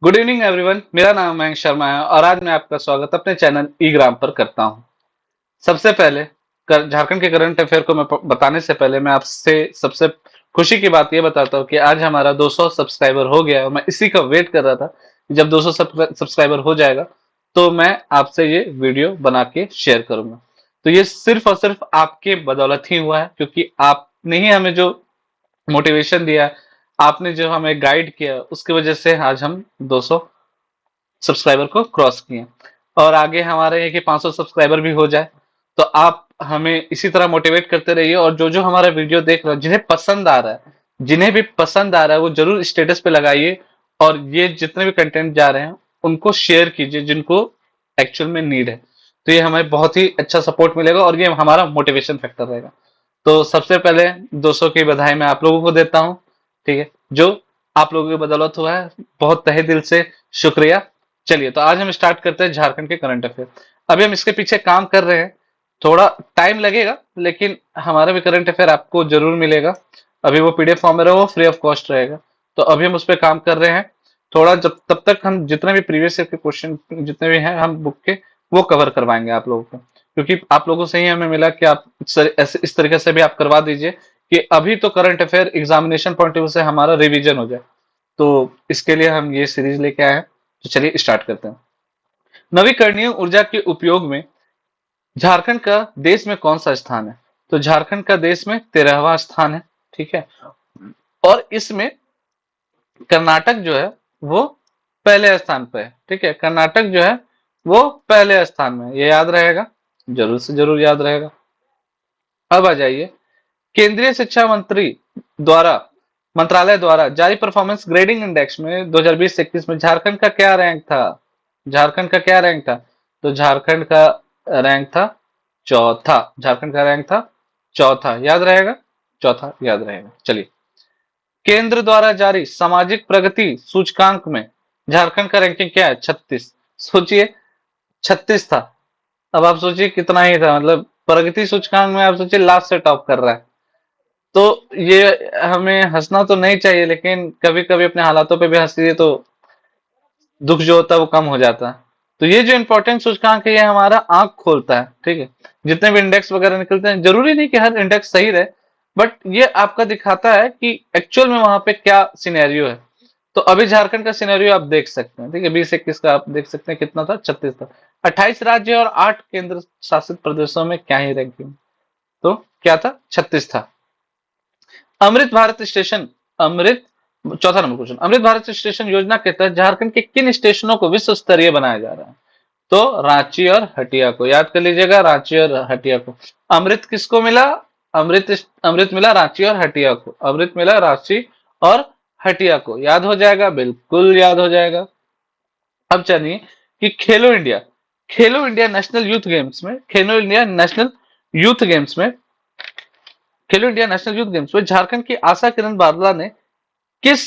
Good evening everyone. मेरा नाम मयंक शर्मा है और आज मैं आपका स्वागत अपने चैनल ई ग्राम पर करता हूं। सबसे पहले झारखंड के करंट अफेयर को मैं बताने से पहले मैं आपसे सबसे खुशी की बात यह बताता हूं कि आज हमारा 200 सब्सक्राइबर हो गया और मैं इसी का वेट कर रहा था कि जब 200 सब्सक्राइबर हो जाएगा तो मैं आपसे ये वीडियो बना के शेयर करूंगा। तो ये सिर्फ और सिर्फ आपके बदौलत ही हुआ है, क्योंकि आपने ही हमें जो मोटिवेशन दिया, आपने जो हमें गाइड किया, उसकी वजह से आज हम 200 सब्सक्राइबर को क्रॉस किए और आगे हमारे ये कि 500 सब्सक्राइबर भी हो जाए। तो आप हमें इसी तरह मोटिवेट करते रहिए और जो जो हमारा वीडियो देख रहे हैं, जिन्हें पसंद आ रहा है, जिन्हें भी पसंद आ रहा है वो जरूर स्टेटस पे लगाइए और ये जितने भी कंटेंट जा रहे हैं उनको शेयर कीजिए जिनको एक्चुअल में नीड है। तो ये हमें बहुत ही अच्छा सपोर्ट मिलेगा और ये हमारा मोटिवेशन फैक्टर रहेगा। तो सबसे पहले 200 की बधाई मैं आप लोगों को देता हूं। ठीक है, जो आप लोगों की बदौलत हुआ है, बहुत तहे दिल से शुक्रिया। चलिए तो आज हम स्टार्ट करते हैं झारखंड के करंट अफेयर। अभी हम इसके पीछे काम कर रहे हैं, थोड़ा टाइम लगेगा लेकिन हमारा भी करंट अफेयर आपको जरूर मिलेगा। अभी वो पीडीएफ फॉर्म में रहे, वो फ्री ऑफ कॉस्ट रहेगा। तो अभी हम उस पर काम कर रहे हैं। थोड़ा जब तब तक हम जितने भी प्रीवियस ईयर के क्वेश्चन जितने भी हैं हम बुक के वो कवर करवाएंगे आप लोगों को, क्योंकि आप लोगों से ही हमें मिला कि आप ऐसे इस तरीके से भी आप करवा दीजिए कि अभी तो current affair examination point of view से हमारा रिवीजन हो जाए। तो इसके लिए हम ये सीरीज लेके आए हैं। तो चलिए स्टार्ट करते हैं। नवीकरणीय ऊर्जा के उपयोग में झारखंड का देश में कौन सा स्थान है? तो झारखंड का देश में 13वां स्थान है। ठीक है, और इसमें कर्नाटक जो है वो पहले स्थान पे है। ठीक है, कर्नाटक जो है वो पहले स्थान में है। ये याद रहेगा, जरूर से जरूर याद रहेगा। अब आ जाइए, केंद्रीय शिक्षा द्वारा मंत्रालय द्वारा जारी परफॉर्मेंस ग्रेडिंग इंडेक्स में 2020-21 में झारखंड का क्या रैंक था? झारखंड का क्या रैंक था? तो झारखंड का रैंक था चौथा। झारखंड का रैंक था चौथा, याद रहेगा, चौथा याद रहेगा। चलिए, केंद्र द्वारा जारी सामाजिक प्रगति सूचकांक में झारखंड का रैंकिंग क्या है? 36। सोचिए, 36 था। अब आप सोचिए कितना ही था, मतलब प्रगति सूचकांक में आप सोचिए लास्ट से टॉप कर रहा है। तो ये हमें हंसना तो नहीं चाहिए, लेकिन कभी कभी अपने हालातों पे भी हंसीए तो दुख जो होता है वो कम हो जाता है। तो ये जो इंपॉर्टेंट सूचकांक है ये हमारा आंख खोलता है। ठीक है, जितने भी इंडेक्स वगैरह निकलते हैं, जरूरी नहीं कि हर इंडेक्स सही रहे, बट ये आपका दिखाता है कि एक्चुअल में वहां पे क्या सिनेरियो है। तो अभी झारखंड का सिनेरियो आप देख सकते हैं। ठीक है, 20-21 का आप देख सकते हैं कितना था, 36 था। 28 राज्य और 8 केंद्र शासित प्रदेशों में क्या ही रैंकिंग, तो क्या था? 36 था। अमृत भारत स्टेशन, अमृत चौथा number question, Amrit Bharat station योजना के तहत झारखंड के किन स्टेशनों को विश्व स्तरीय बनाया जा रहा है? तो रांची और हटिया को, याद कर लीजिएगा, रांची और हटिया को। अमृत किसको मिला? अमृत अमृत मिला रांची और हटिया को। अमृत मिला रांची और हटिया को, याद हो जाएगा, बिल्कुल याद हो जाएगा। अब चलिए कि खेलो इंडिया नेशनल यूथ गेम्स में, खेलो इंडिया नेशनल यूथ गेम्स में झारखंड की आशा किरण बारला ने किस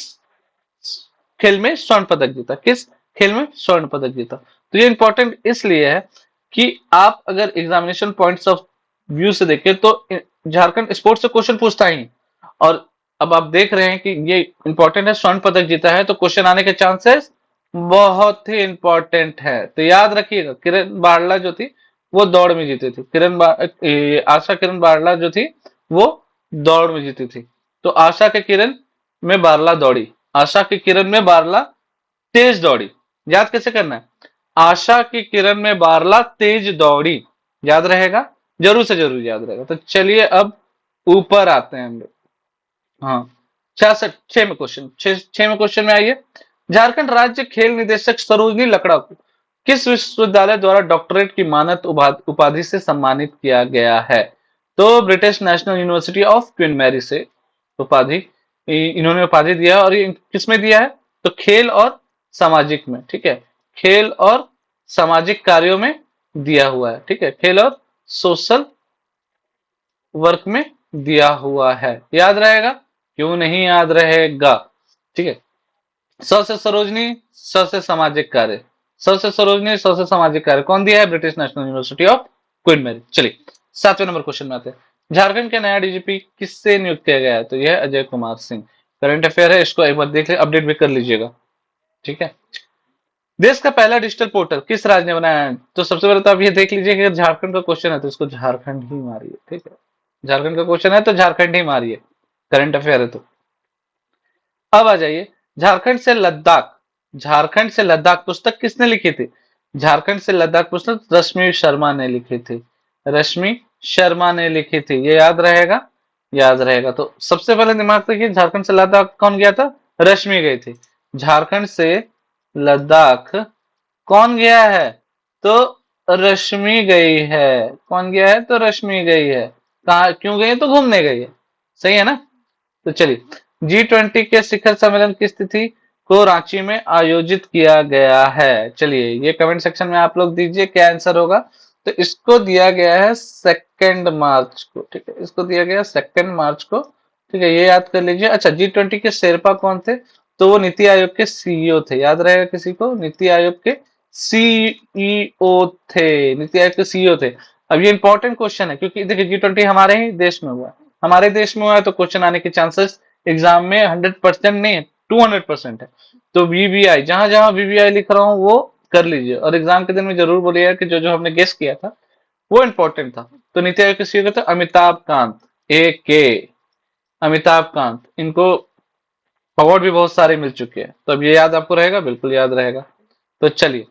खेल में स्वर्ण पदक जीता? किस खेल में स्वर्ण पदक जीता? तो ये इंपॉर्टेंट इसलिए है कि आप अगर एग्जामिनेशन पॉइंट्स ऑफ व्यू से देखें तो झारखंड स्पोर्ट्स से क्वेश्चन पूछता ही। और अब आप देख रहे हैं कि ये इंपॉर्टेंट है, स्वर्ण पदक जीता है, तो क्वेश्चन आने के चांसेस बहुत ही इंपॉर्टेंट है। तो याद रखिएगा, किरण बारला जो थी वो दौड़ में जीती थी। आशा किरण बारला जो थी वो दौड़ में जीती थी। तो आशा के किरण में बारला दौड़ी, आशा की किरण में बारला तेज दौड़ी। याद कैसे करना है? आशा की किरण में बारला तेज दौड़ी, याद रहेगा, जरूर से जरूर याद रहेगा। तो चलिए अब ऊपर आते हैं हम लोग। हाँ, 66 छह में क्वेश्चन, छह में क्वेश्चन में आइए। झारखंड राज्य खेल निदेशक सरोजनी लकड़ा को किस विश्वविद्यालय द्वारा डॉक्टरेट की मानद उपाधि से सम्मानित किया गया है? तो British National University of Queen Mary से उपाधि, इन्होंने उपाधि दिया। और ये किसमें दिया है? तो खेल और सामाजिक में। ठीक है, खेल और सामाजिक कार्यों में दिया हुआ है। ठीक है, खेल और सोशल वर्क में दिया हुआ है, याद रहेगा, क्यों नहीं याद रहेगा? ठीक है, स से सरोजनी, स से सामाजिक कार्य, स से सरोजनी, स से सामाजिक कार्य कौन दिया है? British National University of Queen Mary. चलिए 7वें नंबर क्वेश्चन में आते हैं। झारखंड के नया डीजीपी किससे नियुक्त किया गया है? तो यह अजय कुमार सिंह। करंट अफेयर है, इसको एक बार देख ले, अपडेट भी कर लीजिएगा। ठीक है, देश का पहला डिजिटल पोर्टल किस राज्य ने बनाया है? तो सबसे पहले तो आप ये देख लीजिए कि अगर झारखंड का क्वेश्चन है तो इसको झारखंड ही मारिए, ठीक है। झारखंड का क्वेश्चन है तो झारखंड ही मारिए, करंट अफेयर है तो। अब आ जाइए, झारखंड से लद्दाख, झारखंड से लद्दाख पुस्तक किसने लिखी थी? झारखंड से लद्दाख पुस्तक रश्मि शर्मा ने लिखी थी, रश्मि शर्मा ने लिखी थी, ये याद रहेगा, याद रहेगा। तो सबसे पहले दिमाग रखिए, झारखंड से लद्दाख कौन गया था? रश्मि गई थी। झारखंड से लद्दाख कौन गया है? तो रश्मि गई है। कौन गया है? तो रश्मि गई है। कहा क्यों गई है? तो घूमने गई है। सही है ना? तो चलिए, G20 के शिखर सम्मेलन की स्थिति को रांची में आयोजित किया गया है। चलिए, ये कमेंट सेक्शन में आप लोग दीजिए क्या आंसर होगा। तो इसको दिया गया है 2 मार्च को, ठीक है, इसको दिया गया 2 मार्च को, ठीक है, ये याद कर लीजिए। अच्छा, G20 के शेरपा कौन थे? तो वो नीति आयोग के सीईओ थे, याद रहेगा किसी को? नीति आयोग के सीईओ थे, नीति आयोग के सीईओ थे। अब ये इंपॉर्टेंट क्वेश्चन है क्योंकि देखिए G20 हमारे ही देश में हुआ है, हमारे देश में हुआ है, तो क्वेश्चन आने के चांसेस एग्जाम में 100% नहीं है, 200% है। तो वीवीआई, जहां जहां वीवीआई लिख रहा हूं वो कर लीजिए, और एग्जाम के दिन में जरूर बोलिएगा कि जो जो हमने गेस किया था वो इंपॉर्टेंट था। तो नीति आयोग के सीईओ थे अमिताभ कांत, ए के, अमिताभ कांत। इनको अवार्ड भी बहुत सारे मिल चुके हैं, तो अब ये याद आपको रहेगा, बिल्कुल याद रहेगा। तो चलिए,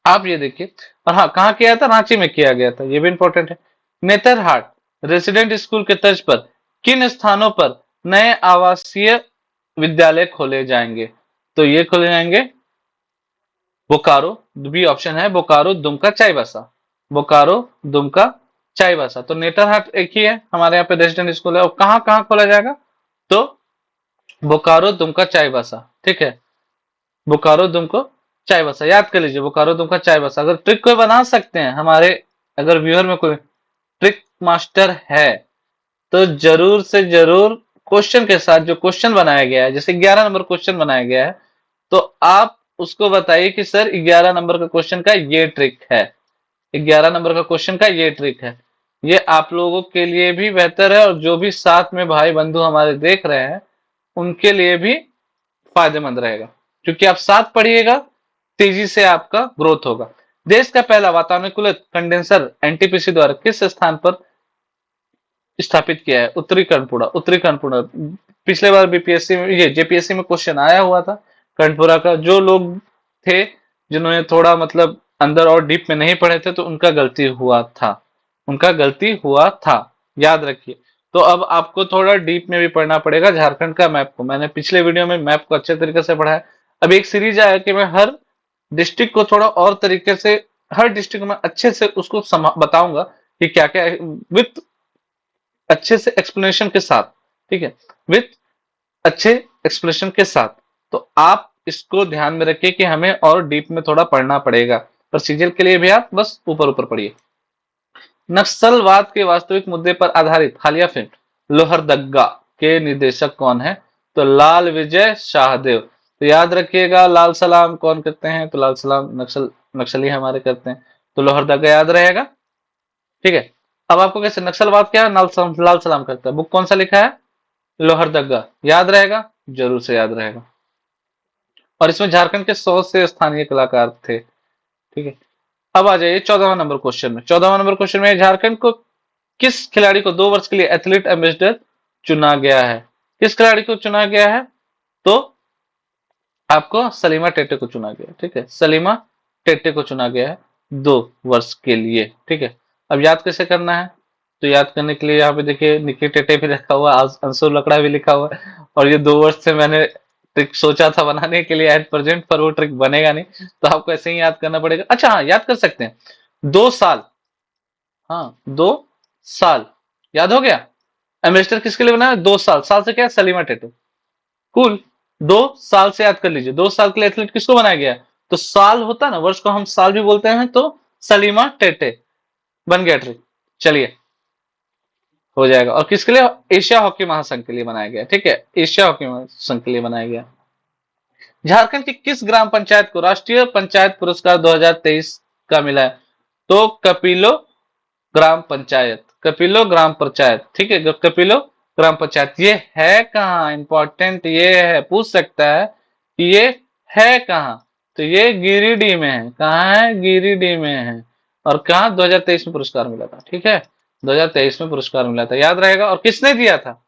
आप ये देखिए, और हाँ, कहाँ किया था? रांची में किया गया था, ये भी इंपॉर्टेंट है। नेतरहाट रेसिडेंट स्कूल के तर्ज पर किन स्थानों पर नए आवासीय विद्यालय खोले जाएंगे? तो ये खोले जाएंगे बोकारो, बी ऑप्शन है, बोकारो, दुमका, चाईबासा, बोकारो, दुमका, चाईबासा। तो नेतरहाट एक ही है हमारे यहाँ पे रेसिडेंट स्कूल है, और कहाँ कहाँ खोला जाएगा? तो बोकारो, दुमका, चाईबासा, ठीक है, बोकारो, दुमको, चाईबासा, याद कर लीजिए, बोकारो, दुमका, चाईबासा। अगर ट्रिक कोई बना सकते हैं हमारे, अगर व्यूअर में कोई ट्रिक मास्टर है, तो जरूर से जरूर क्वेश्चन के साथ जो क्वेश्चन बनाया गया है, जैसे 11 नंबर क्वेश्चन बनाया गया है, तो आप उसको बताइए कि सर 11 नंबर का क्वेश्चन का ये ट्रिक है, 11 नंबर का क्वेश्चन का ये ट्रिक है। ये आप लोगों के लिए भी बेहतर है, और जो भी साथ में भाई बंधु हमारे देख रहे हैं उनके लिए भी फायदेमंद रहेगा, क्योंकि आप साथ पढ़िएगा, तेजी से आपका ग्रोथ होगा। देश का पहला वातानुकूलित कंडेंसर एनटीपीसी द्वारा किस स्थान पर स्थापित किया है? उत्तरी कर्णपुरा, उत्तरी कर्णपुरा। पिछले बार बीपीएससी में, ये जेपीएससी में क्वेश्चन आया हुआ था कर्णपुरा का। जो लोग थे जिन्होंने थोड़ा मतलब अंदर और डीप में नहीं पढ़े थे, तो उनका गलती हुआ था, उनका गलती हुआ था, याद रखिए। तो अब आपको थोड़ा डीप में भी पढ़ना पड़ेगा झारखंड का मैप को। मैंने पिछले वीडियो में मैप को अच्छे तरीके से पढ़ा है। अब एक सीरीज आया कि मैं हर डिस्ट्रिक्ट को थोड़ा और तरीके से, हर डिस्ट्रिक्ट में अच्छे से उसको बताऊंगा कि क्या क्या, विथ अच्छे से एक्सप्लेनेशन के साथ, ठीक है, विथ अच्छे एक्सप्लेनेशन के साथ। तो आप इसको ध्यान में रखिए कि हमें और डीप में थोड़ा पढ़ना पड़ेगा। प्रोसीजर के लिए भी आप बस ऊपर ऊपर पढ़िए। नक्सलवाद के वास्तविक मुद्दे पर आधारित हालिया फिल्म लोहरदग्गा के निर्देशक कौन है? तो लाल विजय शाहदेव। तो याद रखिएगा, लाल सलाम कौन करते हैं? तो लाल सलाम नक्सली हमारे करते हैं। तो लोहरदग्गा याद रहेगा, ठीक है। अब आपको कैसे नक्सलवाद क्या है, लाल सलाम करता है, बुक कौन सा लिखा है? लोहरदग्गा, याद रहेगा, जरूर से याद रहेगा। और इसमें झारखंड के 100 से स्थानीय कलाकार थे, ठीक है। अब आ जाइए 14वां नंबर क्वेश्चन में। 14वां नंबर क्वेश्चन में झारखंड को किस खिलाड़ी को 2 वर्ष के लिए एथलीट एम्बेसडर चुना गया है? किस खिलाड़ी को चुना गया है? तो आपको सलीमा टेटे को चुना गया, ठीक है, सलीमा टेटे को चुना गया है 2 वर्ष के लिए, ठीक है। अब याद कैसे करना है? तो याद करने के लिए यहाँ पे देखिए निकी टेटे भी रखा हुआ, अंशु लकड़ा भी लिखा हुआ है, और ये 2 वर्ष से मैंने ट्रिक सोचा था बनाने के लिए एट प्रेजेंट, पर वो ट्रिक बनेगा नहीं, तो आपको ऐसे ही याद करना पड़ेगा। अच्छा हाँ, याद कर सकते हैं, 2 साल, हाँ 2 साल, याद हो गया। एम्बेसडर किसके लिए बनाया? 2 साल, साल से क्या है? सलीमा टेटे, कूल। 2 साल से याद कर लीजिए, 2 साल के लिए एथलीट किसको बनाया गया? तो साल होता है ना, वर्ष को हम साल भी बोलते हैं, तो सलीमा टेटे बन गया ट्रिक। चलिए, हो जाएगा। और किसके लिए? एशिया हॉकी महासंघ के लिए बनाया गया, ठीक है, एशिया हॉकी महासंघ के लिए बनाया गया। झारखंड की किस ग्राम पंचायत को राष्ट्रीय पंचायत पुरस्कार 2023 का मिला है? तो कपिलो ग्राम पंचायत, कपिलो ग्राम पंचायत, ठीक है, कपिलो ग्राम पंचायत। ये है कहाँ? इंपॉर्टेंट ये है, पूछ सकता है कि ये है कहाँ? तो ये गिरिडीह में है। कहाँ है? गिरिडीह में है। और कहाँ? 2023 में पुरस्कार मिला था। ठीक है, 2023 में पुरस्कार मिला था, याद रहेगा। और किसने दिया था?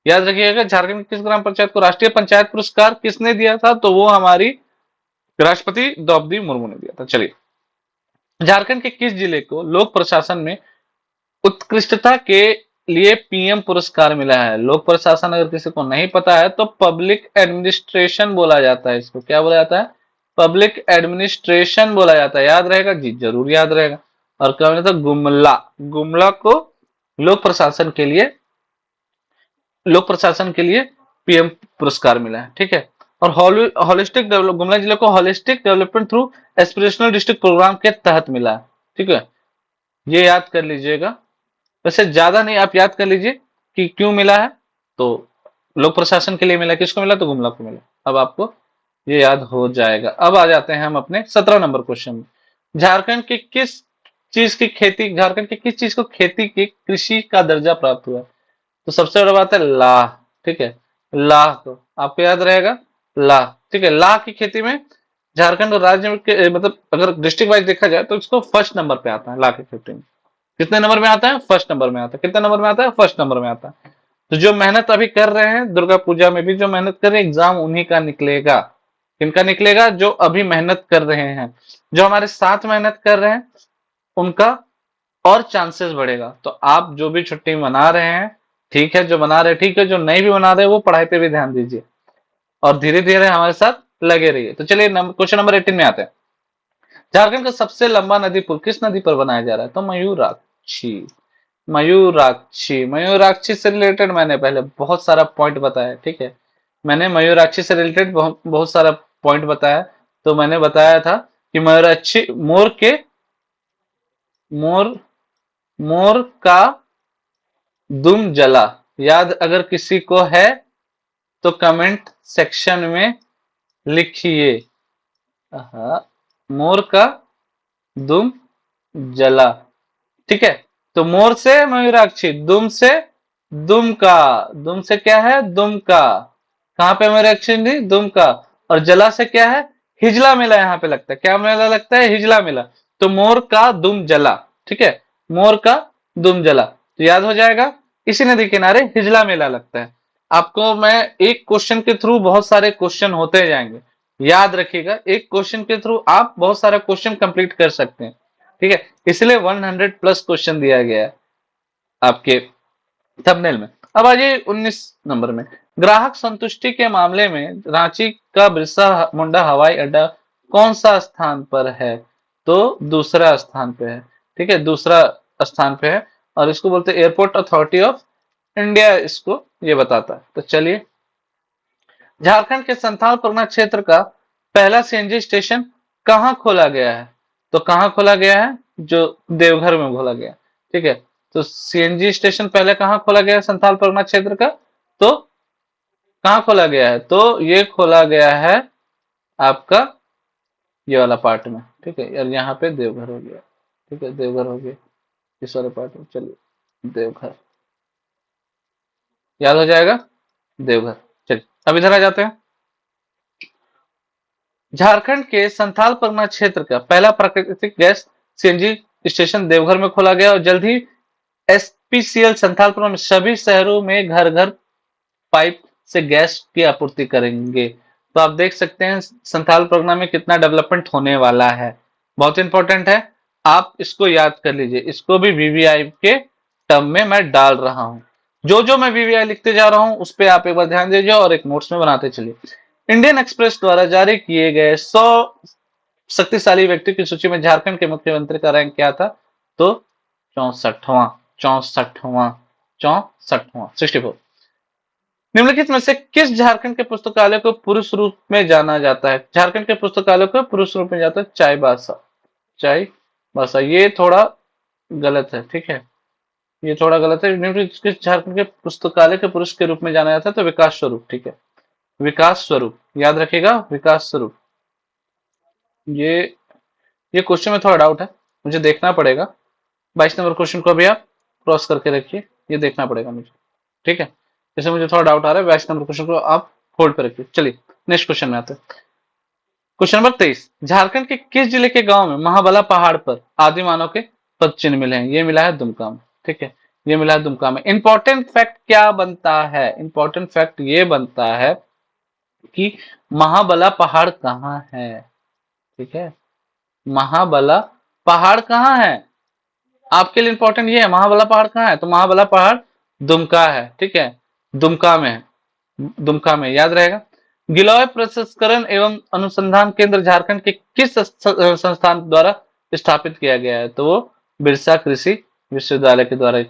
याद रखिएगा, झारखंड की किस ग्राम पंचायत को राष्ट्रीय पंचायत पुरस्कार किसने दिया था? तो वो हमारी राष्ट्रपति द्रौपदी मुर्मू ने दिया था। चलिए, झारखंड के किस जिले को लोक प्रशासन में उत्कृष्टता के लिए पीएम पुरस्कार मिला है? लोक प्रशासन अगर किसी को नहीं पता है तो पब्लिक एडमिनिस्ट्रेशन बोला जाता है। इसको क्या बोला जाता है? पब्लिक एडमिनिस्ट्रेशन बोला जाता है। याद रहेगा जी, जरूर याद रहेगा। और क्या बोला था? गुमला। गुमला को लोक प्रशासन के लिए पीएम पुरस्कार मिला है। ठीक है। और होलिस्टिक डेवलप गुमला जिले को holistic development through aspirational district programme के तहत मिला है। ठीक है, ये याद कर लीजिएगा। वैसे ज्यादा नहीं, आप याद कर लीजिए कि क्यों मिला है। तो लोक प्रशासन के लिए मिला। किसको मिला? तो गुमला को मिला। अब आपको ये याद हो जाएगा। अब आ जाते हैं हम अपने 17 नंबर क्वेश्चन में। झारखंड की किस चीज को खेती की कृषि का दर्जा प्राप्त हुआ? तो सबसे बड़ा बात है लाह। ठीक है, लाह को आपको याद रहेगा, लाह। ठीक है, लाह की खेती में झारखंड और राज्य में मतलब अगर डिस्ट्रिक्ट वाइज देखा जाए तो इसको फर्स्ट नंबर पे आता है। लाह की खेती में कितने नंबर में आता है? फर्स्ट नंबर में आता है। कितने नंबर में आता है? फर्स्ट नंबर में आता है। तो जो मेहनत अभी कर रहे हैं दुर्गा पूजा में भी जो मेहनत कर रहे हैं, एग्जाम उन्हीं का निकलेगा। किनका निकलेगा? जो अभी मेहनत कर रहे हैं। जो हमारे साथ मेहनत कर रहे हैं उनका और चांसेस बढ़ेगा। तो आप जो भी छुट्टी मना रहे हैं, ठीक है, जो मना रहे हैं ठीक है, जो नहीं भी मना रहे वो पढ़ाई पे भी ध्यान दीजिए और धीरे धीरे हमारे साथ लगे रहिए। तो चलिए क्वेश्चन नंबर 18 में आते हैं। झारखंड का सबसे लंबा नदी पुल किस नदी पर बनाया जा रहा है? तो मयूराक्षी। मयूराक्षी से रिलेटेड मैंने पहले बहुत सारा पॉइंट बताया। ठीक है, मैंने मयूराक्षी से रिलेटेड बहुत सारा पॉइंट बताया। तो मैंने बताया था कि मयूराक्षी मोर मोर का दुम जला। याद अगर किसी को है तो कमेंट सेक्शन में लिखिए। मोर का दुम जला। ठीक है, तो मोर से मयूराक्षी, दुम से दुम का। दुम से क्या है? दुम का। कहां पे मयूराक्षी थी? दुम का। और जला से क्या है? हिजला मेला यहाँ पे लगता है। क्या मेला लगता है? हिजला मेला। तो मोर का दुम जला। ठीक है, मोर का दुम जला तो याद हो जाएगा। इसी नदी किनारे हिजला मेला लगता है। आपको मैं एक क्वेश्चन के थ्रू बहुत सारे क्वेश्चन होते जाएंगे, याद रखिएगा। एक क्वेश्चन के थ्रू आप बहुत सारा क्वेश्चन कंप्लीट कर सकते हैं। ठीक है, इसलिए 100 प्लस क्वेश्चन दिया गया है आपके थंबनेल में। अब आइए 19 नंबर में। ग्राहक संतुष्टि के मामले में रांची का बिरसा मुंडा हवाई अड्डा कौन सा स्थान पर है? तो दूसरा स्थान पे है। ठीक है, दूसरा स्थान पे है। और इसको बोलते हैं एयरपोर्ट अथॉरिटी ऑफ इंडिया, इसको ये बताता है। तो चलिए, झारखंड के संथाल परगना क्षेत्र का पहला सीएनजी स्टेशन कहाँ खोला गया है? तो कहाँ खोला गया है? जो देवघर में खोला गया। ठीक है, तो सीएनजी स्टेशन पहले कहाँ खोला गया है संथाल परगना क्षेत्र का? तो कहाँ खोला गया है? तो ये खोला गया है आपका ये वाला पार्ट में। ठीक है यार, यहाँ पे देवघर हो गया। ठीक है, देवघर हो गया इस वाले पार्ट में। चलिए, देवघर याद हो जाएगा, देवघर। चलिए, अब इधर आ जाते हैं। झारखंड के संथाल परगना क्षेत्र का पहला प्राकृतिक गैस सीएनजी स्टेशन देवघर में खोला गया और जल्द ही एसपीसीएल संथाल परगना में सभी शहरों में घर घर पाइप से गैस की आपूर्ति करेंगे। तो आप देख सकते हैं संथाल परगना में कितना डेवलपमेंट होने वाला है। बहुत इंपॉर्टेंट है, आप इसको याद कर लीजिए। इसको भी वीवीआई के टर्म में मैं डाल रहा हूं। जो जो मैं वीवीआई लिखते जा रहा हूं उस पर आप एक बार ध्यान दीजिए और एक नोट्स में बनाते चलिए। इंडियन एक्सप्रेस द्वारा जारी किए गए 100 शक्तिशाली व्यक्ति की सूची में झारखंड के मुख्यमंत्री का रैंक क्या था? तो 64वां। 64 निम्नलिखित में से किस झारखंड के पुस्तकालय को पुरुष रूप में जाना जाता है? झारखंड के पुस्तकालय को पुरुष रूप में जाता है चाईबासा। चाईबासा, ये थोड़ा गलत है। ठीक है, ये थोड़ा गलत है। निम्नलिखित किस झारखंड के पुस्तकालय के पुरुष के रूप में जाना जाता है? तो विकास स्वरूप। ठीक है, विकास स्वरूप, याद रखिएगा, विकास स्वरूप। ये ये क्वेश्चन में थोड़ा डाउट है, मुझे देखना पड़ेगा। 22 नंबर क्वेश्चन को भी आप क्रॉस करके रखिए, ये देखना पड़ेगा मुझे। ठीक है, जैसे मुझे थोड़ा डाउट आ रहा है, 22 नंबर क्वेश्चन को आप होल्ड पे रखिए। चलिए नेक्स्ट क्वेश्चन में आते हैं। क्वेश्चन नंबर 23, झारखंड के किस जिले के गांव में महाबला पहाड़ पर आदि मानव के पद चिन्ह मिले हैं? ये मिला है दुमका में। ठीक है, ये मिला है दुमका में। इंपॉर्टेंट फैक्ट क्या बनता है? इंपॉर्टेंट फैक्ट ये बनता है कि महाबला पहाड़ कहाँ है। ठीक है, महाबला पहाड़ कहाँ है? आपके लिए इंपॉर्टेंट ये है, महाबला पहाड़ कहाँ है? तो महाबला पहाड़ दुमका है। ठीक है, दुमका में है, दुमका में, याद रहेगा। गिलॉय प्रसंस्करण एवं अनुसंधान केंद्र झारखंड के किस संस्थान द्वारा स्थापित किया गया है? तो वो बिरसा कृषि विश्वविद्यालय के द्वारा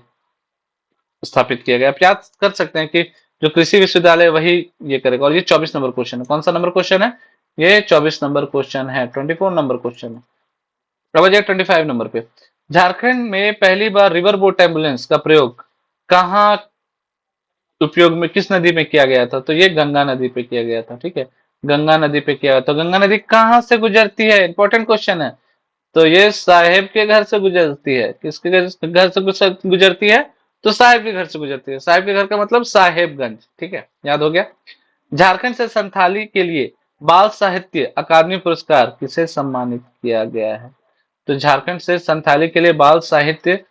स्थापित किया गया। आप याद कर सकते हैं कि जो कृषि विश्वविद्यालय वही ये करेगा। और ये 24 नंबर क्वेश्चन है। कौन सा नंबर क्वेश्चन है? ये 24 नंबर क्वेश्चन है, 24 नंबर क्वेश्चन है। अब 25 नंबर पे, झारखंड में पहली बार रिवर बोट एम्बुलेंस का प्रयोग कहाँ उपयोग में, किस नदी में किया गया था? तो ये गंगा नदी पे किया गया था। ठीक है, गंगा नदी पे किया गया। तो गंगा नदी कहाँ से गुजरती है? इंपॉर्टेंट क्वेश्चन है। तो ये साहेब के घर से गुजरती है। किसके घर से गुजरती है? तो साहेब के घर से गुजरती है। साहेब के घर का मतलब साहेबगंज। ठीक है, याद हो गया। झारखंड से संथाली के लिए बाल साहित्य अकादमी पुरस्कार किसे सम्मानित किया गया है? तो झारखंड से संथाली के लिए बाल साहित्य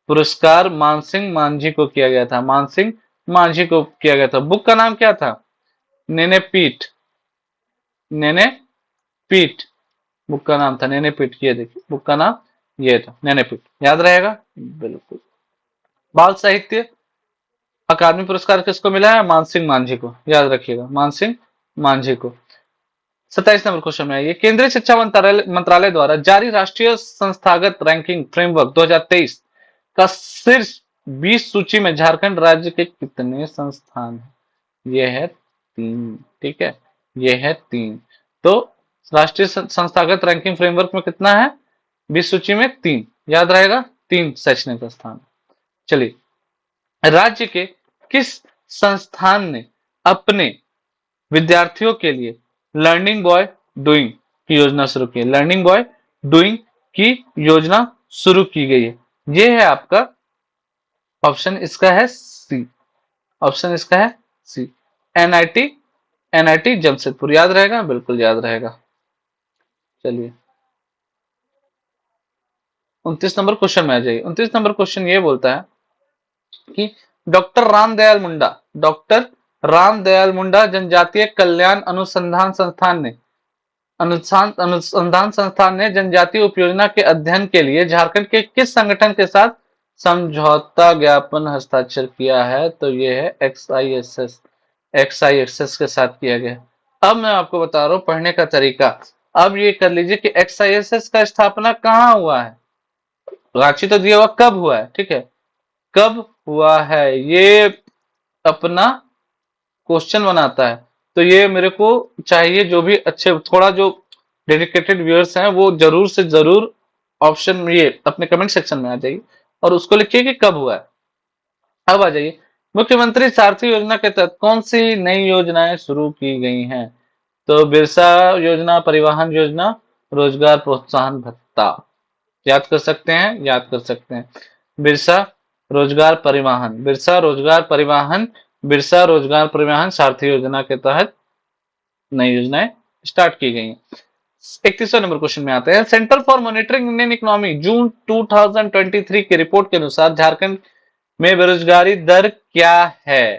पुरस्कार मानसिंह मांझी को किया गया था। मानसिंह मांझी को किया गया था। बुक का नाम क्या था? नेने पीठ, नेने पीठ बुक का नाम था, नेने पीठ। ये देखिए, बुक का नाम ये था, नेने पीठ। याद रहेगा बिल्कुल। बाल साहित्य अकादमी पुरस्कार किसको मिला है? मानसिंह मांझी को, याद रखिएगा, मानसिंह मांझी को। 27 नंबर क्वेश्चन में आइए, केंद्रीय शिक्षा मंत्रालय द्वारा जारी राष्ट्रीय संस्थागत रैंकिंग फ्रेमवर्क 2023 का शीर्ष 20 सूची में झारखंड राज्य के कितने संस्थान हैं? ये है 3। ठीक है, ये है 3। तो राष्ट्रीय संस्थागत रैंकिंग फ्रेमवर्क में कितना है? 20 सूची में 3, याद रहेगा, 3 शैक्षणिक स्थान। चलिए, राज्य के किस संस्थान ने अपने विद्यार्थियों के लिए लर्निंग बॉय डूइंग की योजना शुरू की है? लर्निंग बॉय डूइंग की योजना शुरू की गई है। ये है आपका ऑप्शन, इसका है सी। ऑप्शन इसका है सी, एनआईटी, एनआईटी जमशेदपुर। याद रहेगा, बिल्कुल याद रहेगा। चलिए, 29 नंबर क्वेश्चन में आ जाइए। 29 नंबर क्वेश्चन ये बोलता है कि डॉक्टर रामदयाल मुंडा, डॉक्टर रामदयाल मुंडा जनजातीय कल्याण अनुसंधान संस्थान ने अनुसंधान संस्थान ने जनजातीय उपयोजना के अध्ययन के लिए झारखंड के किस संगठन के साथ समझौता ज्ञापन हस्ताक्षर किया है? तो ये है एक्सआईएसएस, एक्सआईएसएस के साथ किया गया। अब मैं आपको बता रहा हूं पढ़ने का तरीका। अब ये कर लीजिए कि एक्सआईएसएस का स्थापना कहाँ हुआ है? रांची तो दिया हुआ, कब हुआ है? ठीक है, कब हुआ है ये अपना क्वेश्चन बनाता है। तो ये मेरे को चाहिए, जो भी अच्छे थोड़ा जो डेडिकेटेड व्यूअर्स हैं वो जरूर से जरूर ऑप्शन में ये अपने कमेंट सेक्शन में आ जाइए और उसको लिखिए कि कब हुआ है। अब आ जाइए, मुख्यमंत्री सारथी योजना के तहत कौन सी नई योजनाएं शुरू की गई हैं? तो बिरसा योजना, परिवहन योजना, रोजगार प्रोत्साहन भत्ता। याद कर सकते हैं, याद कर सकते हैं। बिरसा रोजगार परिवहन, बिरसा रोजगार परिवहन, बिरसा रोजगार परिवहन सारथी योजना के तहत नई योजनाएं स्टार्ट की गई हैं। 31वां नंबर क्वेश्चन में आते हैं, Centre for Monitoring Indian Economy June 2023 की रिपोर्ट के अनुसार झारखंड में बेरोजगारी दर क्या है?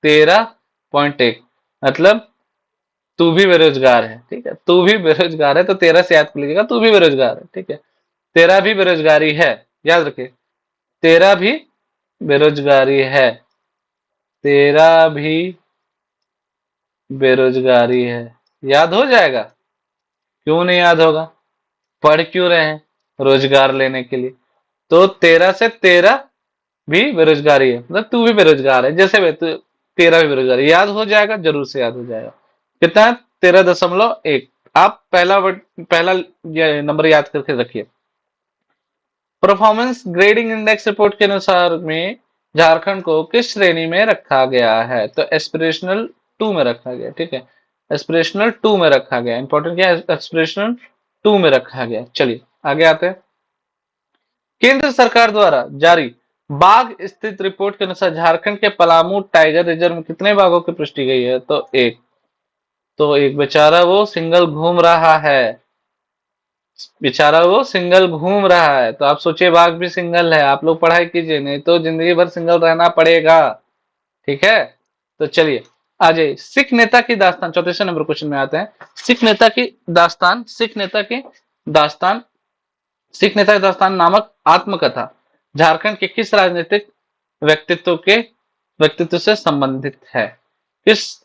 13.1। मतलब तू भी बेरोजगार है। ठीक है, तू भी बेरोजगार है, तो 13 से याद कर लीजिएगा, तू भी बेरोजगार है। ठीक है, तेरा भी बेरोजगारी है, याद रखिए, तेरा भी बेरोजगारी है, तेरा भी बेरोजगारी है। याद हो जाएगा? क्यों नहीं याद होगा? पढ़ क्यों रहे हैं रोजगार लेने के लिए? तो 13 से तेरा भी बेरोजगारी है, मतलब तू भी बेरोजगार है, जैसे तेरा भी बेरोजगारी। याद हो जाएगा, जरूर से याद हो जाएगा। कितना? 13.1। आप पहला ये नंबर याद करके रखिए। परफॉर्मेंस ग्रेडिंग इंडेक्स रिपोर्ट के अनुसार में झारखंड को किस श्रेणी में रखा गया है? तो एस्पिरेशनल 2 में रखा गया। ठीक है, एस्पिरेशनल 2 में रखा गया। इंपॉर्टेंट क्या है? एस्पिरेशनल 2 में रखा गया। चलिए आगे आते हैं। केंद्र सरकार द्वारा जारी बाघ स्थित रिपोर्ट के अनुसार झारखंड के पलामू टाइगर रिजर्व में कितने बाघों की पुष्टि गई है? तो 1। तो एक बेचारा वो सिंगल घूम रहा है, बेचारा वो सिंगल घूम रहा है। तो आप सोचिए बाघ भी सिंगल है। आप लोग पढ़ाई कीजिए, नहीं तो जिंदगी भर सिंगल रहना पड़ेगा। ठीक है, तो चलिए आ जाइए। सिख नेता की दास्तान, 34 नंबर क्वेश्चन में आते हैं। सिख नेता की दास्तान, दास्तान सिख नेता की दास्तान नामक आत्मकथा झारखंड के किस राजनीतिक व्यक्तित्व से संबंधित है? किस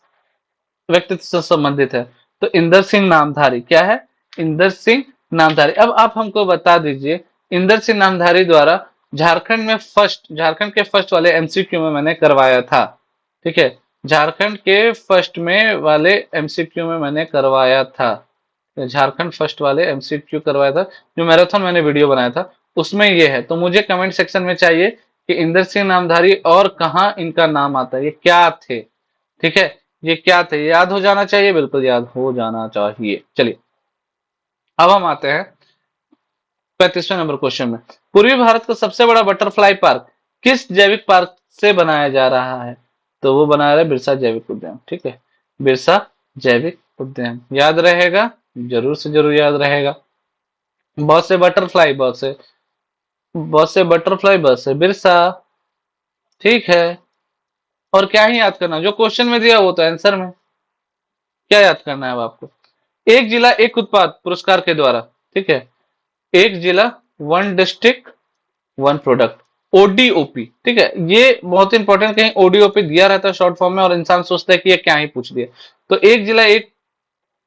व्यक्तित्व से संबंधित है? तो इंदर सिंह नामधारी। क्या है? इंदर सिंह नामधारी। अब आप हमको बता दीजिए, इंदर सिंह नामधारी द्वारा झारखंड के फर्स्ट वाले एमसीक्यू में मैंने करवाया था। ठीक है, झारखंड के फर्स्ट में वाले एमसीक्यू में मैंने करवाया था। झारखंड फर्स्ट वाले एमसीक्यू करवाया था, जो मैराथन मैंने वीडियो बनाया था उसमें ये है। तो मुझे कमेंट सेक्शन में चाहिए कि इंदर सिंह नामधारी और कहाँ इनका नाम आता है, ये क्या थे। ठीक है, ये क्या थे, याद हो जाना चाहिए, बिल्कुल याद हो जाना चाहिए। चलिए अब हम आते हैं 35वें नंबर क्वेश्चन में। पूर्वी भारत का सबसे बड़ा बटरफ्लाई पार्क किस जैविक पार्क से बनाया जा रहा है? तो वो बना रहे बिरसा जैविक उद्यान। ठीक है, बिरसा जैविक उद्यान याद रहेगा, जरूर से जरूर याद रहेगा। बहुत से बटरफ्लाई, बहुत से बिरसा। ठीक है, और क्या ही याद करना, जो क्वेश्चन में दिया वो तो आंसर में। क्या याद करना है अब आपको? एक जिला एक उत्पाद पुरस्कार के द्वारा, ठीक है, एक जिला one district one product, ODOP. ठीक है, ये बहुत इंपॉर्टेंट, कहीं ओडीओपी दिया रहता है शॉर्ट फॉर्म में और इंसान सोचता है कि ये क्या ही पूछ दिया। तो एक जिला एक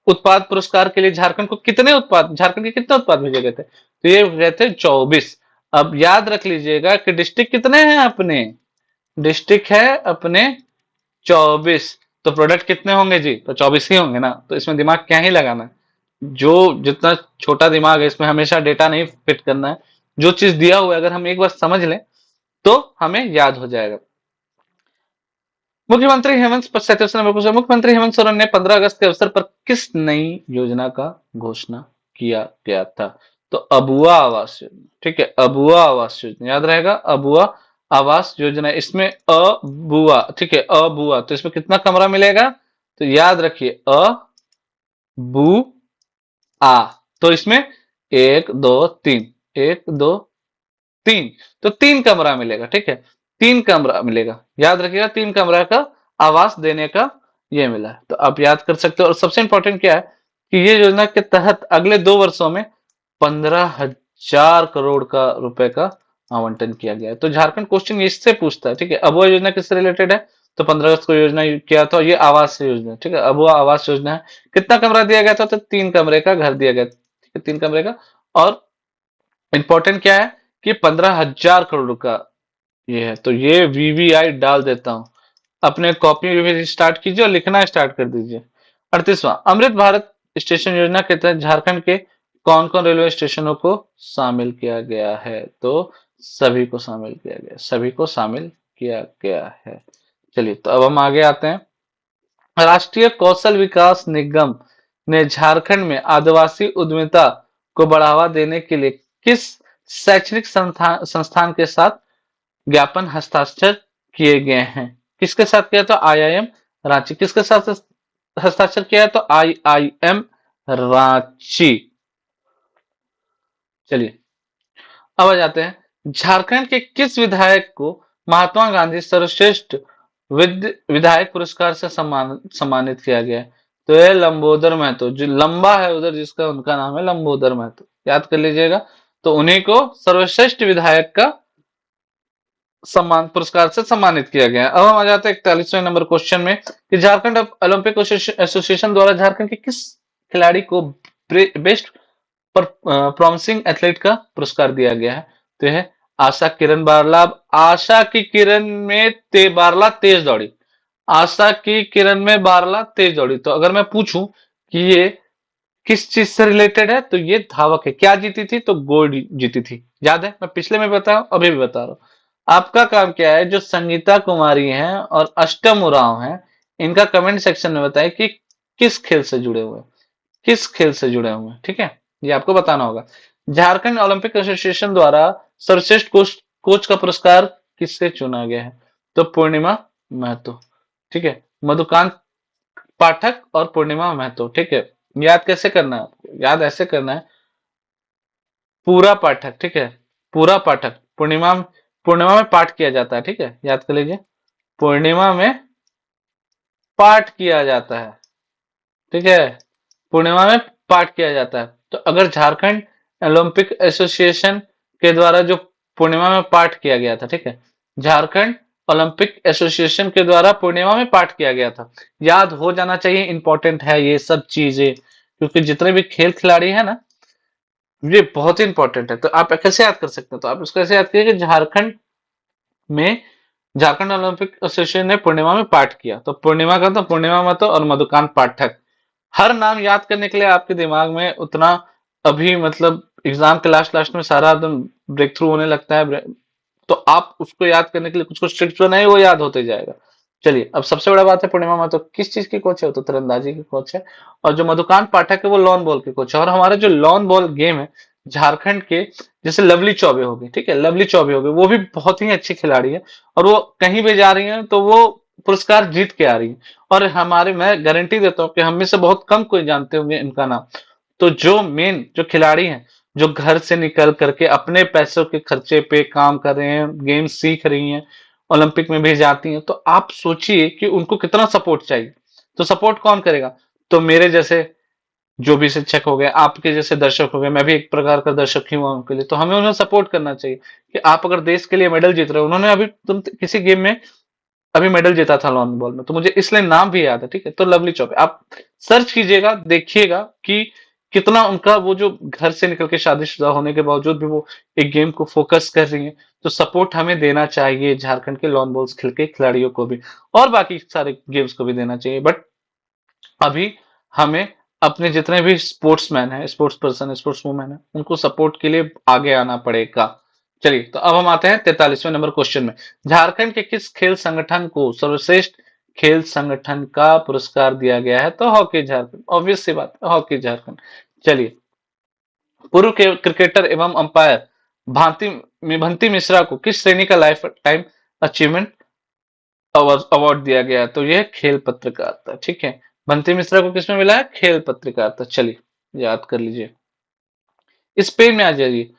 उत्पाद पुरस्कार के लिए झारखंड के कितने उत्पाद भेजे गए थे? तो ये गए थे 24। अब याद रख लीजिएगा कि डिस्ट्रिक्ट कितने हैं अपने, डिस्ट्रिक्ट है अपने 24। तो प्रोडक्ट कितने होंगे जी? तो 24 ही होंगे ना। तो इसमें दिमाग क्या ही लगाना है, जो जितना छोटा दिमाग है इसमें हमेशा डेटा नहीं फिट करना है। जो चीज दिया हुआ है अगर हम एक बार समझ लें तो हमें याद हो जाएगा। मुख्यमंत्री हेमंत सोरेन ने 15 अगस्त के अवसर पर किस नई योजना का घोषणा किया गया था? तो अबुआ आवास योजना। ठीक है, अबुआ आवास योजना याद रहेगा, अबुआ आवास योजना। इसमें अबुआ, ठीक है, अबुआ, तो इसमें कितना कमरा मिलेगा? तो याद रखिए अ बू आ, तो इसमें एक दो तीन, एक दो तीन, तो 3 कमरा मिलेगा। ठीक है, 3 कमरा मिलेगा, याद रखिएगा, 3 कमरा का आवास देने का ये मिला है। तो आप याद कर सकते हो। और सबसे इंपॉर्टेंट क्या है कि ये योजना के तहत अगले 2 वर्षों में 15,000 करोड़ का रुपए का आवंटन किया गया है। तो झारखंड क्वेश्चन इससे पूछता है। ठीक है, अबुआ योजना किससे रिलेटेड है? तो 15 अगस्त को योजना किया था, ये आवास योजना। ठीक है, अबुआ आवास योजना है। कितना कमरा दिया गया था? तो 3 कमरे का घर दिया गया। ठीक है, 3 कमरे का। और इंपॉर्टेंट क्या है कि 15,000 करोड़ का ये है। तो ये वीवीआई डाल देता हूं, अपने कॉपी में स्टार्ट कीजिए और लिखना स्टार्ट कर दीजिए। 38वां, अमृत भारत स्टेशन योजना के तहत झारखंड के कौन कौन रेलवे स्टेशनों को शामिल किया गया है? तो सभी को शामिल किया गया, सभी को शामिल किया गया है। चलिए तो अब हम आगे आते हैं। राष्ट्रीय कौशल विकास निगम ने झारखंड में आदिवासी उद्यमिता को बढ़ावा देने के लिए किस शैक्षणिक संस्थान के साथ ज्ञापन हस्ताक्षर किए गए हैं? किसके साथ किया? तो आईआईएम रांची। किसके साथ हस्ताक्षर किया है? तो आईआईएम रांची। चलिए अब आ जाते हैं, झारखंड के किस विधायक को महात्मा गांधी सर्वश्रेष्ठ विधायक पुरस्कार से सम्मानित किया गया है? तो ये लंबोदर महतो, जो लंबा है उधर जिसका, उनका नाम है लंबोदर महतो, याद कर लीजिएगा। तो उन्हीं को सर्वश्रेष्ठ विधायक का सम्मान पुरस्कार से सम्मानित किया गया। अब हम आ जाते हैं 41वें नंबर क्वेश्चन में कि झारखंड ओलंपिक एसोसिएशन द्वारा झारखंड के किस खिलाड़ी को बेस्ट प्रॉमिसिंग एथलीट का पुरस्कार दिया गया है? तो है आशा किरण बारला। आशा की किरण में बारला तेज दौड़ी, आशा की किरण में बारला तेज दौड़ी। तो अगर मैं पूछूं कि ये किस चीज से रिलेटेड है, तो ये धावक है। क्या जीती थी? तो गोल्ड जीती थी। याद है, मैं पिछले में बताया हूं, अभी भी बता रहा हूं। आपका काम क्या है, जो संगीता कुमारी हैं और अष्टम उरांव हैं, इनका कमेंट सेक्शन में बताएं कि किस खेल से जुड़े हुए हैं, किस खेल से जुड़े हुए हैं। ठीक है, ये आपको बताना होगा। झारखंड ओलंपिक एसोसिएशन द्वारा सर्वश्रेष्ठ कोच का पुरस्कार किससे चुना गया है? तो पूर्णिमा महतो। ठीक है, मधुकांत पाठक और पूर्णिमा महतो, ठीक है। याद कैसे करना है आपको? याद ऐसे करना है, पूरा पाठक, ठीक है, पूरा पाठक पूर्णिमा में पाठ किया जाता है, ठीक है, याद कर लीजिए, पूर्णिमा में पाठ किया जाता है, ठीक है, पूर्णिमा में पाठ किया जाता है। तो अगर झारखंड ओलंपिक एसोसिएशन के द्वारा जो पूर्णिमा में पाठ किया गया था, ठीक है, झारखंड ओलंपिक एसोसिएशन के द्वारा पूर्णिमा में पाठ किया गया था। याद हो जाना चाहिए, इंपॉर्टेंट है ये सब चीजें, क्योंकि जितने भी खेल खिलाड़ी है ना, ये बहुत ही इंपॉर्टेंट है। तो आप कैसे याद कर सकते हैं? तो आप इसको ऐसे याद करिए कि में झारखंड ओलंपिक एसोसिएशन ने पूर्णिमा में पाठ किया, तो पूर्णिमा का तो पूर्णिमा महतो और मधुकांत पाठक। हर नाम याद करने के लिए आपके दिमाग में उतना अभी मतलब एग्जाम के लास्ट लास्ट में सारा एकदम ब्रेक थ्रू होने लगता है, तो आप उसको याद करने के लिए कुछ कुछ ट्रिक्स बनाए, वो याद होते जाएगा। चलिए, अब सबसे बड़ा बात है, पूर्णिमा महतो किस चीज की कोच है? वो तो तीरंदाजी की कोच है। और जो मधुकांत पाठक है वो लॉन बॉल के कोच है। और हमारा जो लॉन बॉल गेम है झारखंड के, जैसे लवली चौबे हो गई, ठीक है, लवली चौबे हो गई, वो भी बहुत ही अच्छी खिलाड़ी है, और वो कहीं भी जा रही है तो वो पुरस्कार जीत के आ रही है। और हमारे, मैं गारंटी देता हूँ कि हम में से बहुत कम कोई जानते होंगे इनका नाम। तो जो मेन जो खिलाड़ी हैं, जो घर से निकल करके अपने पैसों के खर्चे पे काम कर रहे हैं, गेम सीख रही हैं, ओलंपिक में भी जाती हैं, तो आप सोचिए कि उनको कितना सपोर्ट चाहिए। तो सपोर्ट कौन करेगा? तो मेरे जैसे जो भी शिक्षक हो गए, आपके जैसे दर्शक हो गए, मैं भी एक प्रकार का दर्शक ही हुआ उनके लिए, तो हमें उन्हें सपोर्ट करना चाहिए कि आप अगर देश के लिए मेडल जीत रहे हो, उन्होंने अभी तुम किसी गेम में अभी मेडल जीता था लॉन बॉल में, तो मुझे इसलिए नाम भी याद है, ठीक है। तो लवली चौबे आप सर्च कीजिएगा, देखिएगा कि कितना उनका, वो जो घर से निकल के शादीशुदा होने के बावजूद भी वो एक गेम को फोकस कर रही है। तो सपोर्ट हमें देना चाहिए झारखंड के लॉन बॉल्स खेल के खिलाड़ियों को भी, और बाकी सारे गेम्स को भी देना चाहिए। बट अभी हमें अपने जितने भी स्पोर्ट्समैन है, स्पोर्ट्स पर्सन, स्पोर्ट्स वुमेन है, उनको सपोर्ट के लिए आगे आना पड़ेगा। चलिए, तो अब हम आते हैं 43वें नंबर क्वेश्चन में। झारखंड के किस खेल संगठन को सर्वश्रेष्ठ खेल संगठन का पुरस्कार दिया गया है? तो हॉकी झारखंड, ऑब्वियस सी बात है, हॉकी झारखंड। चलिए, पूर्व क्रिकेटर एवं अंपायर भांति भंती मिश्रा को किस श्रेणी का लाइफ टाइम अचीवमेंट अवार्ड दिया गया है? तो यह खेल पत्रकारिता, ठीक है। बंटी मिश्रा को किसमें मिला है? खेल पत्रकारिता। चलिए, याद कर लीजिए। स्पेन में आ जाइए,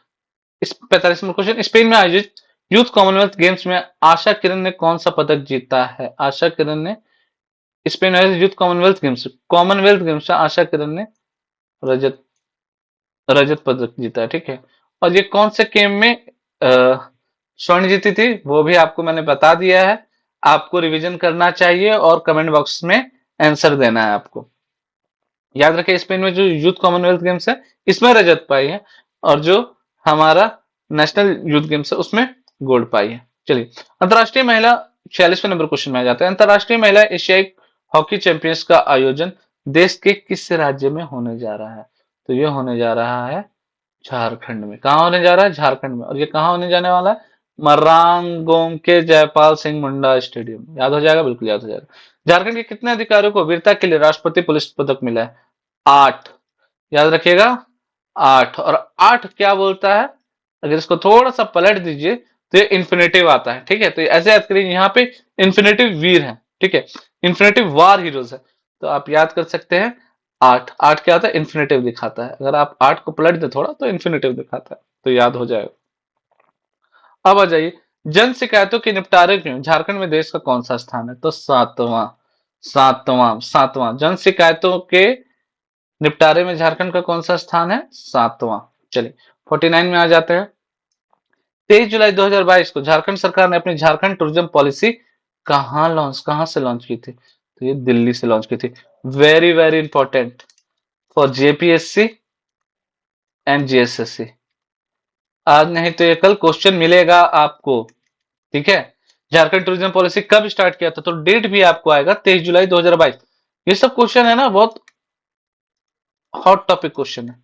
इस 45वां क्वेश्चन, स्पेन में आयोजित यूथ कॉमनवेल्थ गेम्स में आशा किरण ने कौन सा पदक जीता है? आशा किरण ने स्पेन में आयोजित यूथ कॉमनवेल्थ गेम्स में आशा किरण ने रजत रजत पदक जीता है, ठीक है। और ये कौन से गेम में स्वर्ण जीती थी? वो भी आपको मैंने बता दिया है, आपको रिवीजन करना चाहिए और कमेंट बॉक्स में आंसर देना है आपको। याद रखें, स्पेन में जो यूथ कॉमनवेल्थ गेम्स है, इसमें रजत पाई है, और जो हमारा नेशनल यूथ गेम्स है उसमें गोल्ड पाई है। चलिए, अंतरराष्ट्रीय महिला, 46वें नंबर क्वेश्चन में आ जाते हैं। अंतरराष्ट्रीय महिला एशियाई हॉकी चैंपियंस का आयोजन देश के किस राज्य में होने जा रहा है? तो ये होने जा रहा है झारखंड में। कहाँ होने जा रहा है? झारखंड में। और ये कहाँ होने जाने वाला है? मरांगोंग के जयपाल सिंह मुंडा स्टेडियम। याद हो जाएगा, बिल्कुल याद हो जाएगा। झारखंड के कितने अधिकारियों को वीरता के लिए राष्ट्रपति पुलिस पदक मिला है? 8। याद रखिएगा, 8। और 8 क्या बोलता है? अगर इसको थोड़ा सा पलट दीजिए तो ये इन्फिनेटिव आता है, ठीक है। तो ऐसे याद करिए, यहाँ पे इन्फिनेटिव वीर है, ठीक है, इन्फिनेटिव वार हीरोज है। तो आप याद कर सकते हैं 8। 8 क्या होता है? इन्फिनेटिव दिखाता है। अगर आप 8 को पलट दे थोड़ा तो इन्फिनेटिव दिखाता है, तो याद हो जाएगा। अब आ जाइए, जन शिकायतों के निपटारे में झारखंड में देश का कौन सा स्थान है? तो सातवां। सातवां जन शिकायतों के निपटारे में झारखंड का कौन सा स्थान है? सातवां। चलिए, 49 में आ जाते हैं। 23 जुलाई 2022 को झारखंड सरकार ने अपनी झारखंड टूरिज्म पॉलिसी कहां से लॉन्च की थी? तो ये दिल्ली से लॉन्च की थी। Very very important for JPSC and GSSC. आज नहीं तो ये कल क्वेश्चन मिलेगा आपको, ठीक है। झारखंड टूरिज्म पॉलिसी कब स्टार्ट किया था? तो डेट भी आपको आएगा, 23 जुलाई 2022। ये सब क्वेश्चन है ना, बहुत हॉट टॉपिक क्वेश्चन है,